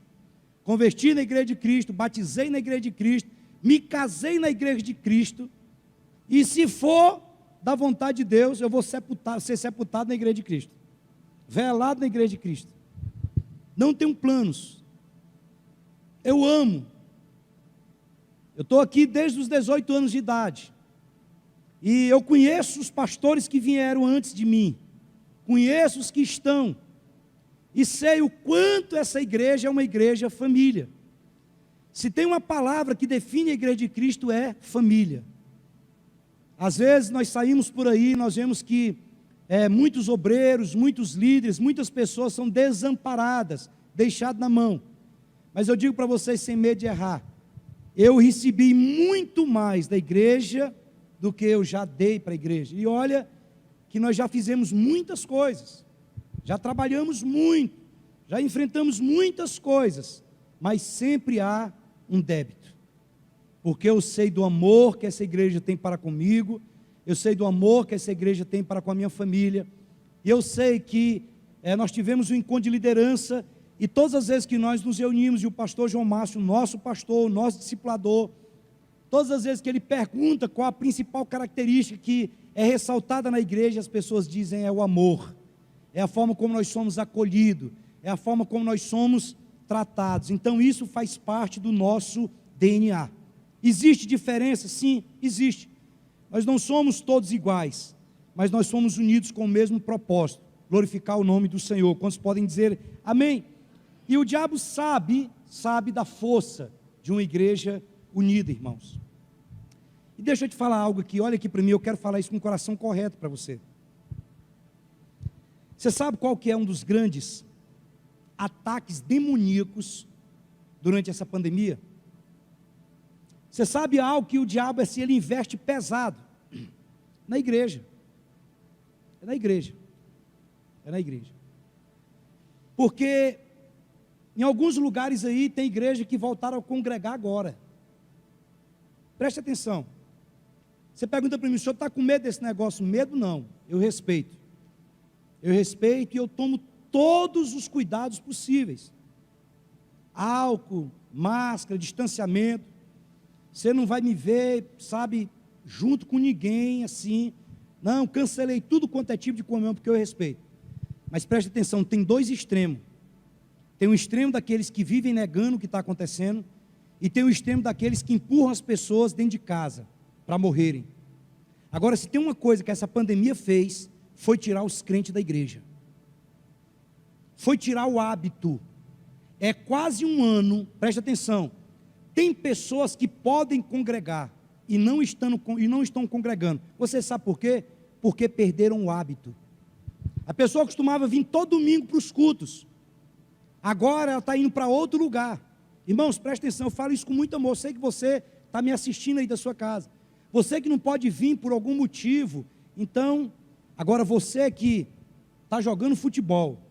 Converti na igreja de Cristo, batizei na igreja de Cristo, me casei na igreja de Cristo. E se for da vontade de Deus, eu vou ser sepultado na igreja de Cristo. Velado na igreja de Cristo. Não tenho planos. Eu amo. Eu estou aqui desde os 18 anos de idade. E eu conheço os pastores que vieram antes de mim. Conheço os que estão. E sei o quanto essa igreja é uma igreja família. Se tem uma palavra que define a igreja de Cristo, é família. Às vezes nós saímos por aí, nós vemos que muitos obreiros, muitos líderes, muitas pessoas são desamparadas, deixadas na mão. Mas eu digo para vocês sem medo de errar, eu recebi muito mais da igreja do que eu já dei para a igreja. E olha que nós já fizemos muitas coisas, já trabalhamos muito, já enfrentamos muitas coisas, mas sempre há um débito. Porque eu sei do amor que essa igreja tem para comigo, eu sei do amor que essa igreja tem para com a minha família, e eu sei que nós tivemos um encontro de liderança, e todas as vezes que nós nos reunimos, e o pastor João Márcio, nosso pastor, nosso discipulador, todas as vezes que ele pergunta qual a principal característica que é ressaltada na igreja, as pessoas dizem: é o amor, é a forma como nós somos acolhidos, é a forma como nós somos tratados. Então isso faz parte do nosso DNA. Existe diferença? Sim, existe. Nós não somos todos iguais, mas nós somos unidos com o mesmo propósito, glorificar o nome do Senhor. Quantos podem dizer amém? E o diabo sabe da força de uma igreja unida, irmãos. E deixa eu te falar algo aqui, olha aqui para mim, eu quero falar isso com o coração correto para você. Você sabe qual que é um dos grandes ataques demoníacos durante essa pandemia? Você sabe algo que o diabo, assim, ele investe pesado na igreja. É na igreja. É na igreja. Porque em alguns lugares aí tem igreja que voltaram a congregar agora. Preste atenção. Você pergunta para mim, o senhor está com medo desse negócio? Medo não, eu respeito. Eu respeito e eu tomo todos os cuidados possíveis. Álcool, máscara, distanciamento. Você não vai me ver, sabe, junto com ninguém, assim. Não, cancelei tudo quanto é tipo de comunhão, porque eu respeito. Mas preste atenção, tem dois extremos. Tem um extremo daqueles que vivem negando o que está acontecendo, e tem o extremo daqueles que empurram as pessoas dentro de casa, para morrerem. Agora, se tem uma coisa que essa pandemia fez, foi tirar os crentes da igreja. Foi tirar o hábito. É quase um ano, preste atenção, tem pessoas que podem congregar e não estão congregando. Você sabe por quê? Porque perderam o hábito. A pessoa costumava vir todo domingo para os cultos. Agora ela está indo para outro lugar. Irmãos, preste atenção, eu falo isso com muito amor. Eu sei que você está me assistindo aí da sua casa. Você que não pode vir por algum motivo. Então, agora você que está jogando futebol,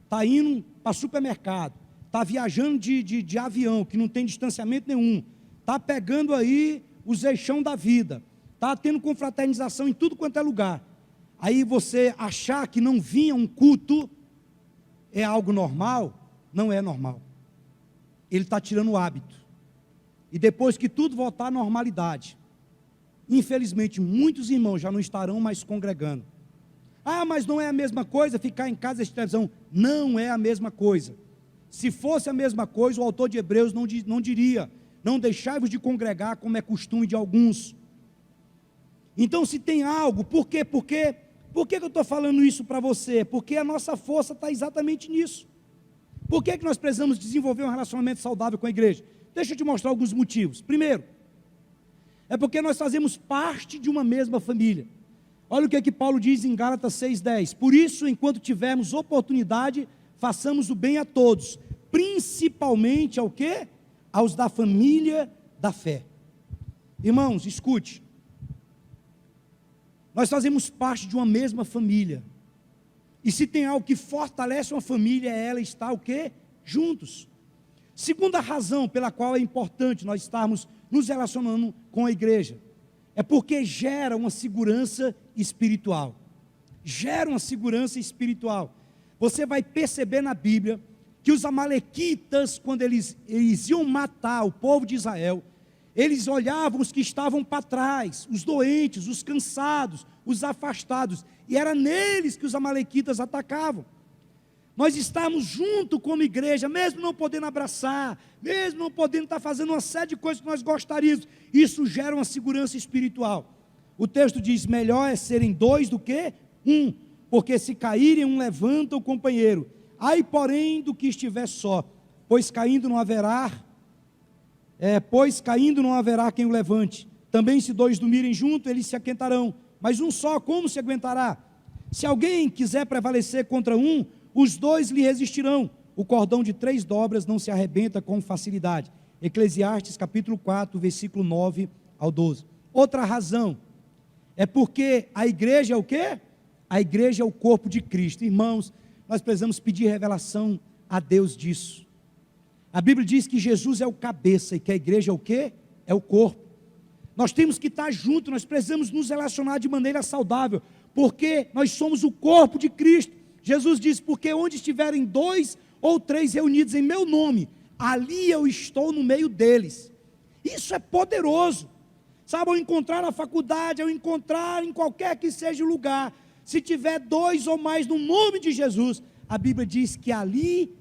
está indo para supermercado, está viajando de avião, que não tem distanciamento nenhum, está pegando aí os eixão da vida, está tendo confraternização em tudo quanto é lugar. Aí você achar que não vinha um culto é algo normal, não é normal. Ele está tirando o hábito. E depois que tudo voltar à normalidade, infelizmente muitos irmãos já não estarão mais congregando. Ah, mas não é a mesma coisa ficar em casa de televisão. Não é a mesma coisa. Se fosse a mesma coisa, o autor de Hebreus não diria: não deixai-vos de congregar, como é costume de alguns. Então, se tem algo, por quê? Por que eu estou falando isso para você? Porque a nossa força está exatamente nisso. Por que nós precisamos desenvolver um relacionamento saudável com a igreja? Deixa eu te mostrar alguns motivos. Primeiro, é porque nós fazemos parte de uma mesma família. Olha o que Paulo diz em Gálatas 6,10. Por isso, enquanto tivermos oportunidade, façamos o bem a todos, principalmente ao quê? Aos da família da fé. Irmãos, escute. Nós fazemos parte de uma mesma família. E se tem algo que fortalece uma família, é ela estar o quê? Juntos. Segunda razão pela qual é importante nós estarmos nos relacionando com a igreja, é porque gera uma segurança espiritual. Gera uma segurança espiritual. Você vai perceber na Bíblia que os amalequitas, quando eles iam matar o povo de Israel, eles olhavam os que estavam para trás, os doentes, os cansados, os afastados, e era neles que os amalequitas atacavam. Nós estamos juntos como igreja, mesmo não podendo abraçar, mesmo não podendo estar fazendo uma série de coisas que nós gostaríamos, isso gera uma segurança espiritual. O texto diz: melhor é serem dois do que um, porque se caírem um levanta o companheiro. Ai, porém, do que estiver só, pois caindo não haverá quem o levante. Também se dois dormirem juntos, eles se aquentarão, mas um só como se aguentará? Se alguém quiser prevalecer contra um, os dois lhe resistirão. O cordão de 3 dobras não se arrebenta com facilidade. Eclesiastes capítulo 4, versículo 9 ao 12. Outra razão é porque a igreja é o quê? A igreja é o corpo de Cristo. Irmãos, nós precisamos pedir revelação a Deus disso. A Bíblia diz que Jesus é o cabeça e que a igreja é o quê? É o corpo. Nós temos que estar juntos, nós precisamos nos relacionar de maneira saudável, porque nós somos o corpo de Cristo. Jesus disse: porque onde estiverem 2 ou 3 reunidos em meu nome, ali eu estou no meio deles. Isso é poderoso. Sabe, ao encontrar na faculdade, ao encontrar em qualquer que seja o lugar, se tiver 2 ou mais no nome de Jesus, a Bíblia diz que ali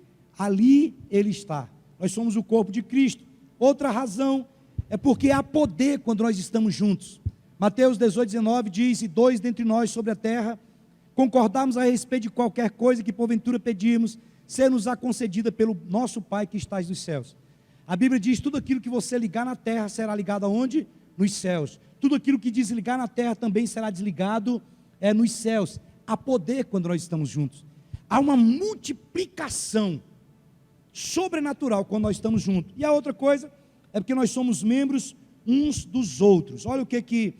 Ele está. Nós somos o corpo de Cristo. Outra razão é porque há poder quando nós estamos juntos. Mateus 18:19 diz: e dois dentre nós sobre a terra concordarmos a respeito de qualquer coisa que porventura pedirmos, ser-nos-á concedida pelo nosso Pai que estás nos céus. A Bíblia diz: tudo aquilo que você ligar na terra será ligado aonde? Nos céus. Tudo aquilo que desligar na terra também será desligado nos céus. Há poder quando nós estamos juntos. Há uma multiplicação sobrenatural quando nós estamos juntos. E a outra coisa é porque nós somos membros uns dos outros. Olha o que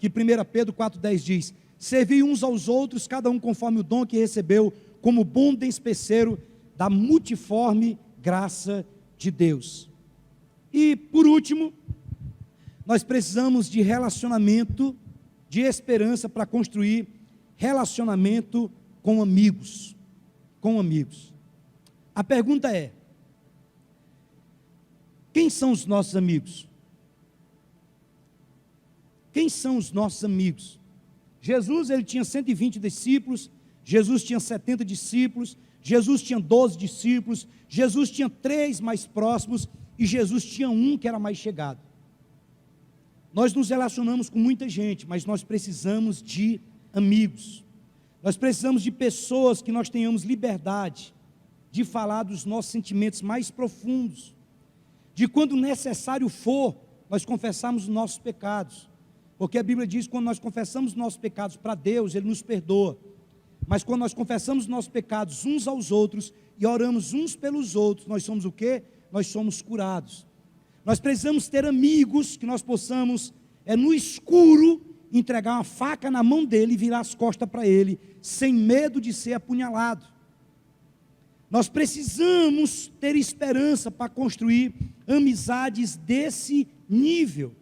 1 Pedro 4,10 diz: servi uns aos outros, cada um conforme o dom que recebeu, como bom despenseiro da multiforme graça de Deus. E por último, nós precisamos de relacionamento, de esperança para construir relacionamento com amigos. Com amigos. A pergunta é: quem são os nossos amigos? Quem são os nossos amigos? Jesus, ele tinha 120 discípulos, Jesus tinha 70 discípulos, Jesus tinha 12 discípulos, Jesus tinha 3 mais próximos, e Jesus tinha um que era mais chegado. Nós nos relacionamos com muita gente, mas nós precisamos de amigos. Nós precisamos de pessoas que nós tenhamos liberdade de falar dos nossos sentimentos mais profundos, de quando necessário for, nós confessarmos os nossos pecados, porque a Bíblia diz que quando nós confessamos os nossos pecados para Deus, Ele nos perdoa, mas quando nós confessamos os nossos pecados uns aos outros, e oramos uns pelos outros, nós somos o quê? Nós somos curados. Nós precisamos ter amigos, que nós possamos, no escuro, entregar uma faca na mão dele e virar as costas para ele, sem medo de ser apunhalado. Nós precisamos ter esperança para construir amizades desse nível,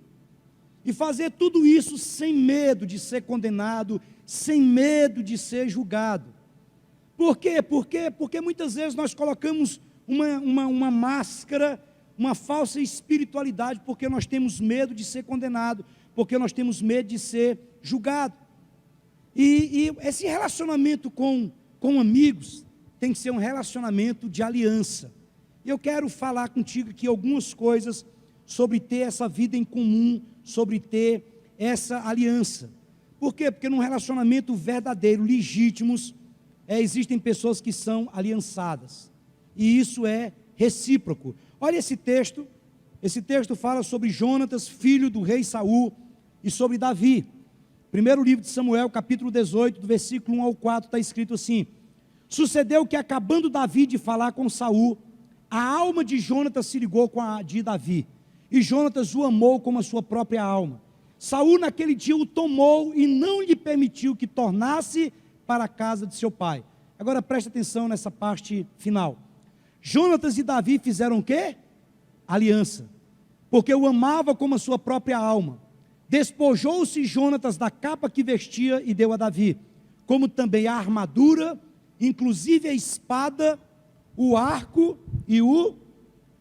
e fazer tudo isso sem medo de ser condenado, sem medo de ser julgado. Por quê? Porque muitas vezes nós colocamos uma máscara, uma falsa espiritualidade, porque nós temos medo de ser condenado, porque nós temos medo de ser julgado. E esse relacionamento com amigos tem que ser um relacionamento de aliança. Eu quero falar contigo aqui algumas coisas sobre ter essa vida em comum, sobre ter essa aliança. Por quê? Porque num relacionamento verdadeiro, legítimos, existem pessoas que são aliançadas, e isso é recíproco. Olha esse texto fala sobre Jonatas, filho do rei Saul, e sobre Davi. Primeiro livro de Samuel, capítulo 18, do versículo 1 ao 4, está escrito assim: sucedeu que, acabando Davi de falar com Saul, a alma de Jonatas se ligou com a de Davi, e Jonatas o amou como a sua própria alma. Saul naquele dia o tomou e não lhe permitiu que tornasse para a casa de seu pai. Agora preste atenção nessa parte final. Jonatas e Davi fizeram o quê? Aliança, porque o amava como a sua própria alma. Despojou-se Jonatas da capa que vestia e deu a Davi, como também a armadura, inclusive a espada, o arco e o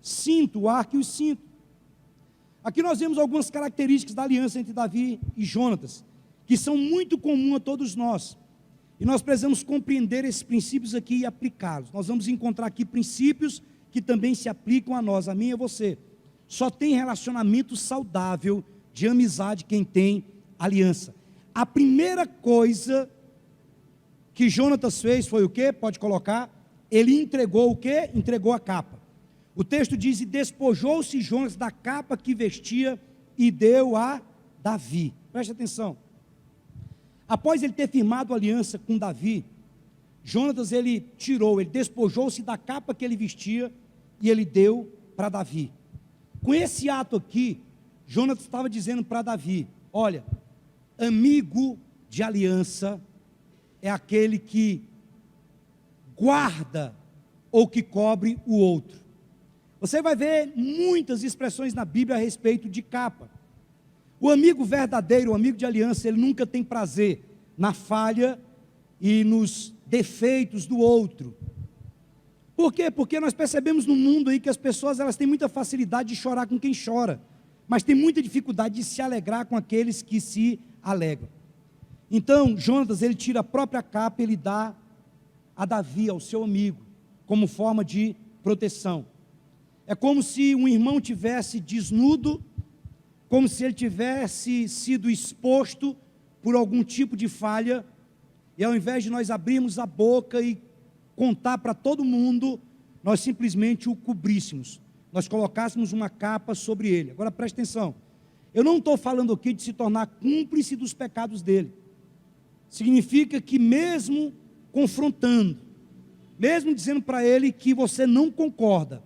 cinto, Aqui nós vemos algumas características da aliança entre Davi e Jonatas, que são muito comuns a todos nós, e nós precisamos compreender esses princípios aqui e aplicá-los. Nós vamos encontrar aqui princípios que também se aplicam a nós, a mim e a você. Só tem relacionamento saudável de amizade quem tem aliança. A primeira coisa que Jonatas fez foi o quê? Pode colocar. Ele entregou o quê? Entregou a capa. O texto diz: e despojou-se Jonatas da capa que vestia e deu a Davi. Preste atenção. Após ele ter firmado aliança com Davi, Jonatas ele despojou-se da capa que ele vestia e ele deu para Davi. Com esse ato aqui, Jonatas estava dizendo para Davi: olha, amigo de aliança é aquele que guarda ou que cobre o outro. Você vai ver muitas expressões na Bíblia a respeito de capa. O amigo verdadeiro, o amigo de aliança, ele nunca tem prazer na falha e nos defeitos do outro. Por quê? Porque nós percebemos no mundo aí que as pessoas, elas têm muita facilidade de chorar com quem chora, mas tem muita dificuldade de se alegrar com aqueles que se alegram. Então, Jonatas, ele tira a própria capa, ele dá a Davi, ao seu amigo, como forma de proteção. É como se um irmão tivesse desnudo, como se ele tivesse sido exposto por algum tipo de falha, e ao invés de nós abrirmos a boca e contar para todo mundo, nós simplesmente o cobríssemos, nós colocássemos uma capa sobre ele. Agora preste atenção, eu não estou falando aqui de se tornar cúmplice dos pecados dele. Significa que mesmo confrontando, mesmo dizendo para ele que você não concorda,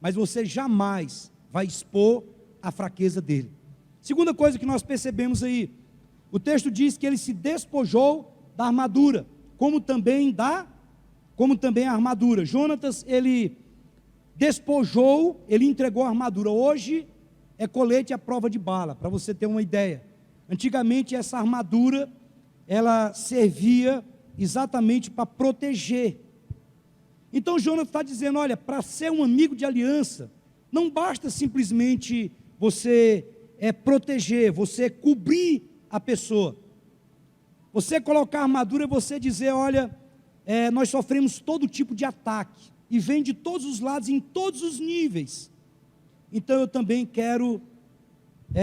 mas você jamais vai expor a fraqueza dele. Segunda coisa que nós percebemos aí, o texto diz que ele se despojou da armadura, como também a armadura. Jonatas, ele despojou, ele entregou a armadura. Hoje é colete à prova de bala, para você ter uma ideia. Antigamente essa armadura, ela servia exatamente para proteger. Então Jonatas está dizendo, olha, para ser um amigo de aliança, não basta simplesmente você proteger, você cobrir a pessoa. Você colocar a armadura e você dizer, olha, nós sofremos todo tipo de ataque, e vem de todos os lados, em todos os níveis. Então eu também quero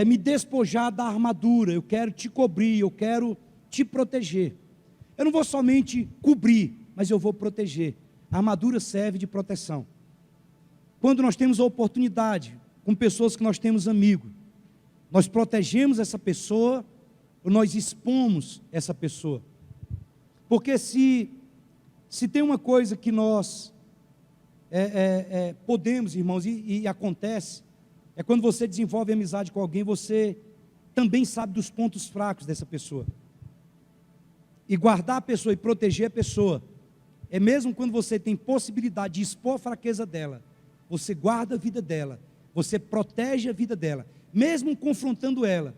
me despojar da armadura, eu quero te cobrir, eu quero te proteger. Eu não vou somente cobrir, mas eu vou proteger. A armadura serve de proteção. Quando nós temos a oportunidade, com pessoas que nós temos amigo, nós protegemos essa pessoa, ou nós expomos essa pessoa. Porque se tem uma coisa que nós podemos, irmãos, e acontece, é quando você desenvolve amizade com alguém, você também sabe dos pontos fracos dessa pessoa. E guardar a pessoa e proteger a pessoa, é mesmo quando você tem possibilidade de expor a fraqueza dela, você guarda a vida dela, você protege a vida dela, mesmo confrontando ela,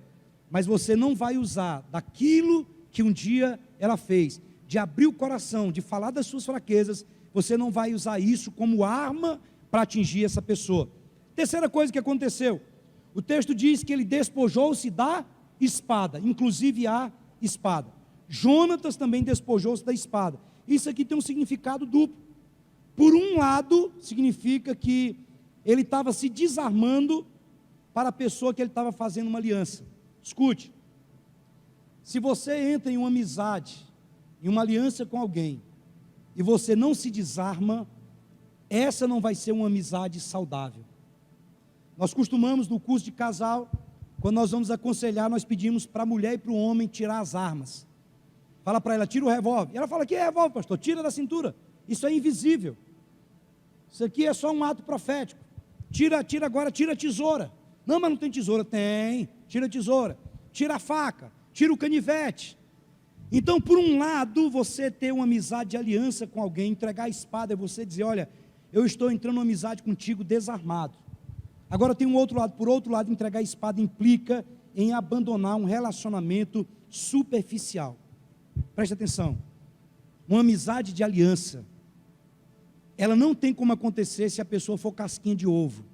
mas você não vai usar daquilo que um dia ela fez, de abrir o coração, de falar das suas fraquezas, você não vai usar isso como arma para atingir essa pessoa. Terceira coisa que aconteceu, o texto diz que ele despojou-se da espada, inclusive a espada. Jonatas também despojou-se da espada. Isso aqui tem um significado duplo. Por um lado, significa que ele estava se desarmando para a pessoa que ele estava fazendo uma aliança. Escute, se você entra em uma amizade, em uma aliança com alguém, e você não se desarma, essa não vai ser uma amizade saudável. Nós costumamos, no curso de casal, quando nós vamos aconselhar, nós pedimos para a mulher e para o homem tirar as armas. Fala para ela, tira o revólver. E ela fala, que é revólver, pastor? Tira da cintura. Isso é invisível. Isso aqui é só um ato profético. Tira agora, tira a tesoura. Não, mas não tem tesoura. Tem. Tira a tesoura. Tira a faca. Tira o canivete. Então, por um lado, você ter uma amizade de aliança com alguém, entregar a espada, é você dizer, olha, eu estou entrando em uma amizade contigo desarmado. Agora tem um outro lado. Por outro lado, entregar a espada implica em abandonar um relacionamento superficial. Preste atenção, uma amizade de aliança, ela não tem como acontecer se a pessoa for casquinha de ovo.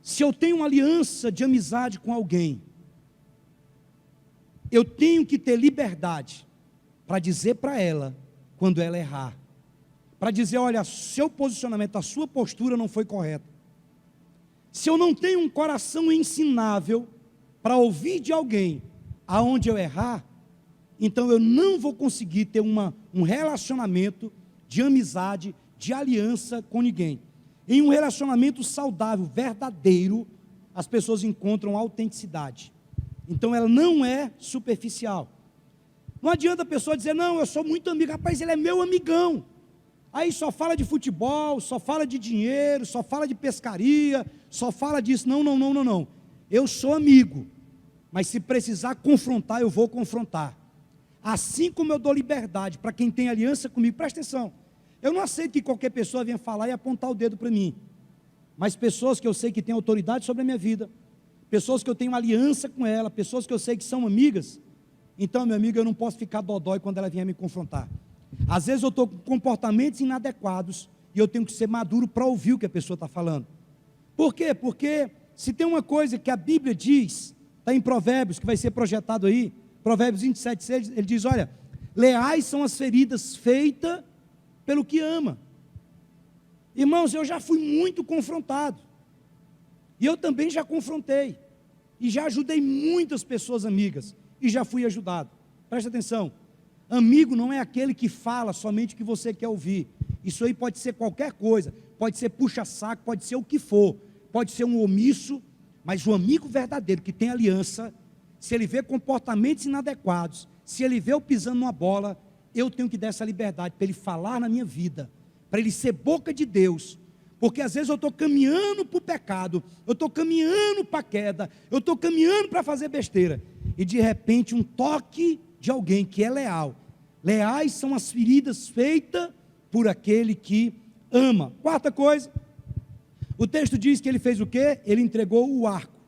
Se eu tenho uma aliança de amizade com alguém, eu tenho que ter liberdade para dizer para ela, quando ela errar, para dizer, olha, seu posicionamento, a sua postura não foi correta. Se eu não tenho um coração ensinável para ouvir de alguém aonde eu errar, então eu não vou conseguir ter um relacionamento de amizade, de aliança com ninguém. Em um relacionamento saudável, verdadeiro, as pessoas encontram autenticidade. Então ela não é superficial. Não adianta a pessoa dizer, não, eu sou muito amigo, rapaz, ele é meu amigão. Aí só fala de futebol, só fala de dinheiro, só fala de pescaria, só fala disso. Não. Eu sou amigo, mas se precisar confrontar, eu vou confrontar. Assim como eu dou liberdade para quem tem aliança comigo, presta atenção, eu não aceito que qualquer pessoa venha falar e apontar o dedo para mim, mas pessoas que eu sei que têm autoridade sobre a minha vida, pessoas que eu tenho aliança com ela, pessoas que eu sei que são amigas, então, meu amigo, eu não posso ficar dodói quando ela vier me confrontar. Às vezes eu estou com comportamentos inadequados, e eu tenho que ser maduro para ouvir o que a pessoa está falando. Por quê? Porque se tem uma coisa que a Bíblia diz, está em Provérbios, que vai ser projetado aí, Provérbios 27,6, ele diz, olha, Leais são as feridas feitas pelo que ama. Irmãos, eu já fui muito confrontado. E eu também já confrontei. E já ajudei muitas pessoas amigas. E já fui ajudado. Presta atenção. Amigo não é aquele que fala somente o que você quer ouvir. Isso aí pode ser qualquer coisa. Pode ser puxa-saco, pode ser o que for. Pode ser um omisso. Mas o amigo verdadeiro que tem aliança, se ele vê comportamentos inadequados, se ele vê eu pisando numa bola, eu tenho que dar essa liberdade para ele falar na minha vida, para ele ser boca de Deus, porque às vezes eu estou caminhando para o pecado, eu estou caminhando para a queda, eu estou caminhando para fazer besteira, e de repente um toque de alguém que é leal. Leais são as feridas feitas por aquele que ama. Quarta coisa, o texto diz que ele fez o quê? Ele entregou o arco.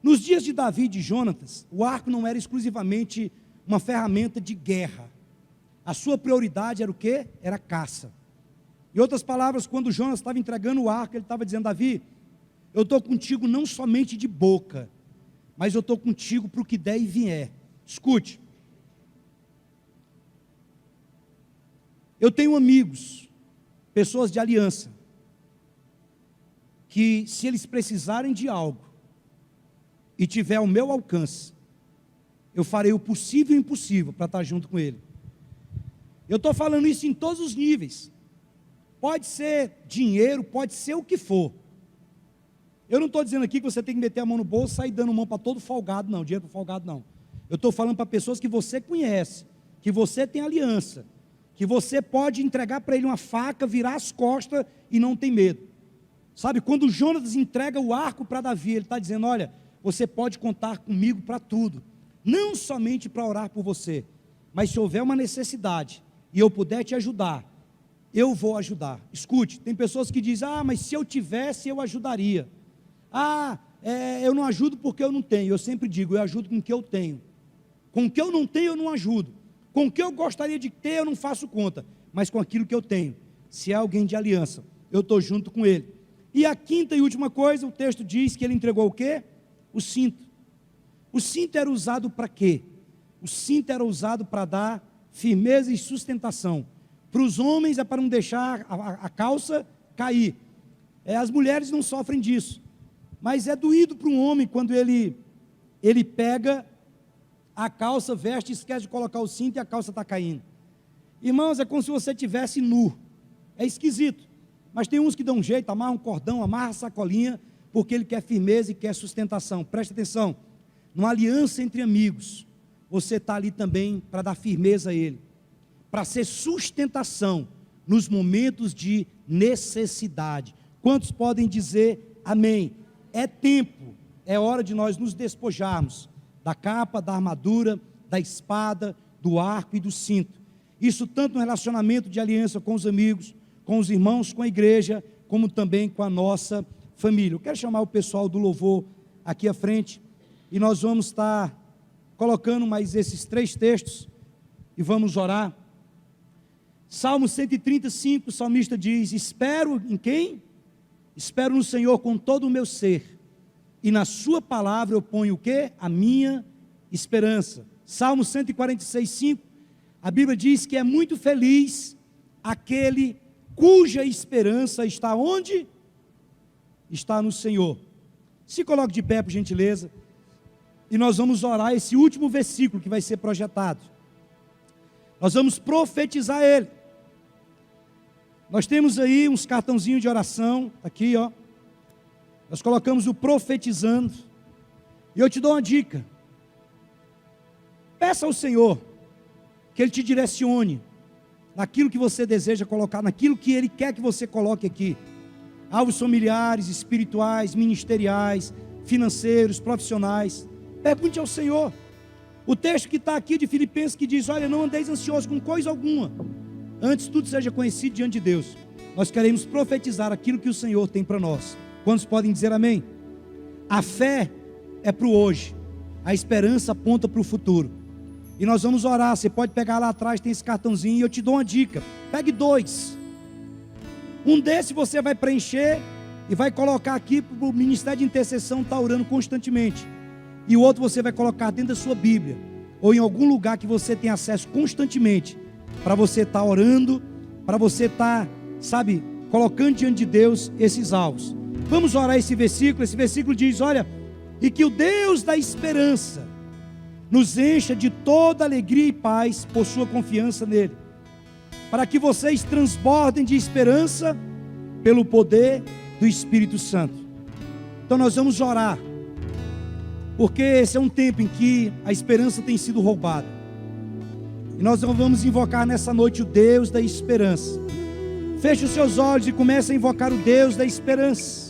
Nos dias de Davi e de Jonatas, o arco não era exclusivamente uma ferramenta de guerra. A sua prioridade era o quê? Era a caça. Em outras palavras, quando Jonas estava entregando o arco, ele estava dizendo: Davi, eu estou contigo não somente de boca, mas eu estou contigo para o que der e vier. Escute, eu tenho amigos, pessoas de aliança, que se eles precisarem de algo, e tiver ao meu alcance, eu farei o possível e o impossível para estar junto com ele. Eu estou falando isso em todos os níveis. Pode ser dinheiro, pode ser o que for. Eu não estou dizendo aqui que você tem que meter a mão no bolso e sair dando mão para todo folgado, não, dinheiro para folgado não. Eu estou falando para pessoas que você conhece, que você tem aliança, que você pode entregar para ele uma faca, virar as costas e não tem medo. Sabe, quando Jonatas entrega o arco para Davi, ele está dizendo: olha, você pode contar comigo para tudo, não somente para orar por você, mas se houver uma necessidade e eu puder te ajudar, eu vou ajudar. Escute, tem pessoas que dizem: ah, mas se eu tivesse eu ajudaria. Eu não ajudo porque eu não tenho. Eu sempre digo: eu ajudo com o que eu tenho. Com o que eu não tenho eu não ajudo. Com o que eu gostaria de ter eu não faço conta, mas com aquilo que eu tenho, se é alguém de aliança, eu estou junto com ele. E a quinta e última coisa, o texto diz que ele entregou o quê? O cinto. O cinto era usado para quê? O cinto era usado para dar firmeza e sustentação. Para os homens é para não deixar a calça cair. As mulheres não sofrem disso. Mas é doído para um homem quando ele pega a calça, veste, esquece de colocar o cinto e a calça está caindo. Irmãos, é como se você estivesse nu. É esquisito. Mas tem uns que dão um jeito, amarra um cordão, amarra a sacolinha, porque ele quer firmeza e quer sustentação. Preste atenção, numa aliança entre amigos, você está ali também para dar firmeza a ele, para ser sustentação nos momentos de necessidade. Quantos podem dizer amém? É tempo, é hora de nós nos despojarmos da capa, da armadura, da espada, do arco e do cinto. Isso tanto no relacionamento de aliança com os amigos, com os irmãos, com a igreja, como também com a nossa família. Eu quero chamar o pessoal do louvor aqui à frente, e nós vamos estar colocando mais esses 3 textos, e vamos orar. Salmo 135, o salmista diz: espero em quem? Espero no Senhor com todo o meu ser, e na sua palavra eu ponho o quê? A minha esperança. Salmo 146, 5, a Bíblia diz que é muito feliz aquele cuja esperança está onde? Está no Senhor. Se coloque de pé, por gentileza, e nós vamos orar esse último versículo que vai ser projetado. Nós vamos profetizar ele. Nós temos aí uns cartãozinhos de oração, aqui ó, nós colocamos o profetizando, e eu te dou uma dica: peça ao Senhor, que Ele te direcione, naquilo que você deseja colocar, naquilo que Ele quer que você coloque aqui, alvos familiares, espirituais, ministeriais, financeiros, profissionais. Pergunte ao Senhor. O texto que está aqui de Filipenses que diz: olha, não andeis ansiosos com coisa alguma, antes tudo seja conhecido diante de Deus. Nós queremos profetizar aquilo que o Senhor tem para nós. Quantos podem dizer amém? A fé é para o hoje, a esperança aponta para o futuro. E nós vamos orar. Você pode pegar lá atrás, tem esse cartãozinho, e eu te dou uma dica: pegue 2. Um desses você vai preencher e vai colocar aqui para o Ministério de Intercessão estar orando constantemente. E o outro você vai colocar dentro da sua Bíblia. ou em algum lugar que você tem acesso constantemente, para você estar orando, para você estar, sabe, colocando diante de Deus esses alvos. Vamos orar esse versículo diz, olha, e que o Deus da esperança nos encha de toda alegria e paz por sua confiança nele, para que vocês transbordem de esperança pelo poder do Espírito Santo. Então nós vamos orar, porque esse é um tempo em que a esperança tem sido roubada, e nós vamos invocar nessa noite o Deus da esperança. Feche os seus olhos e comece a invocar o Deus da esperança.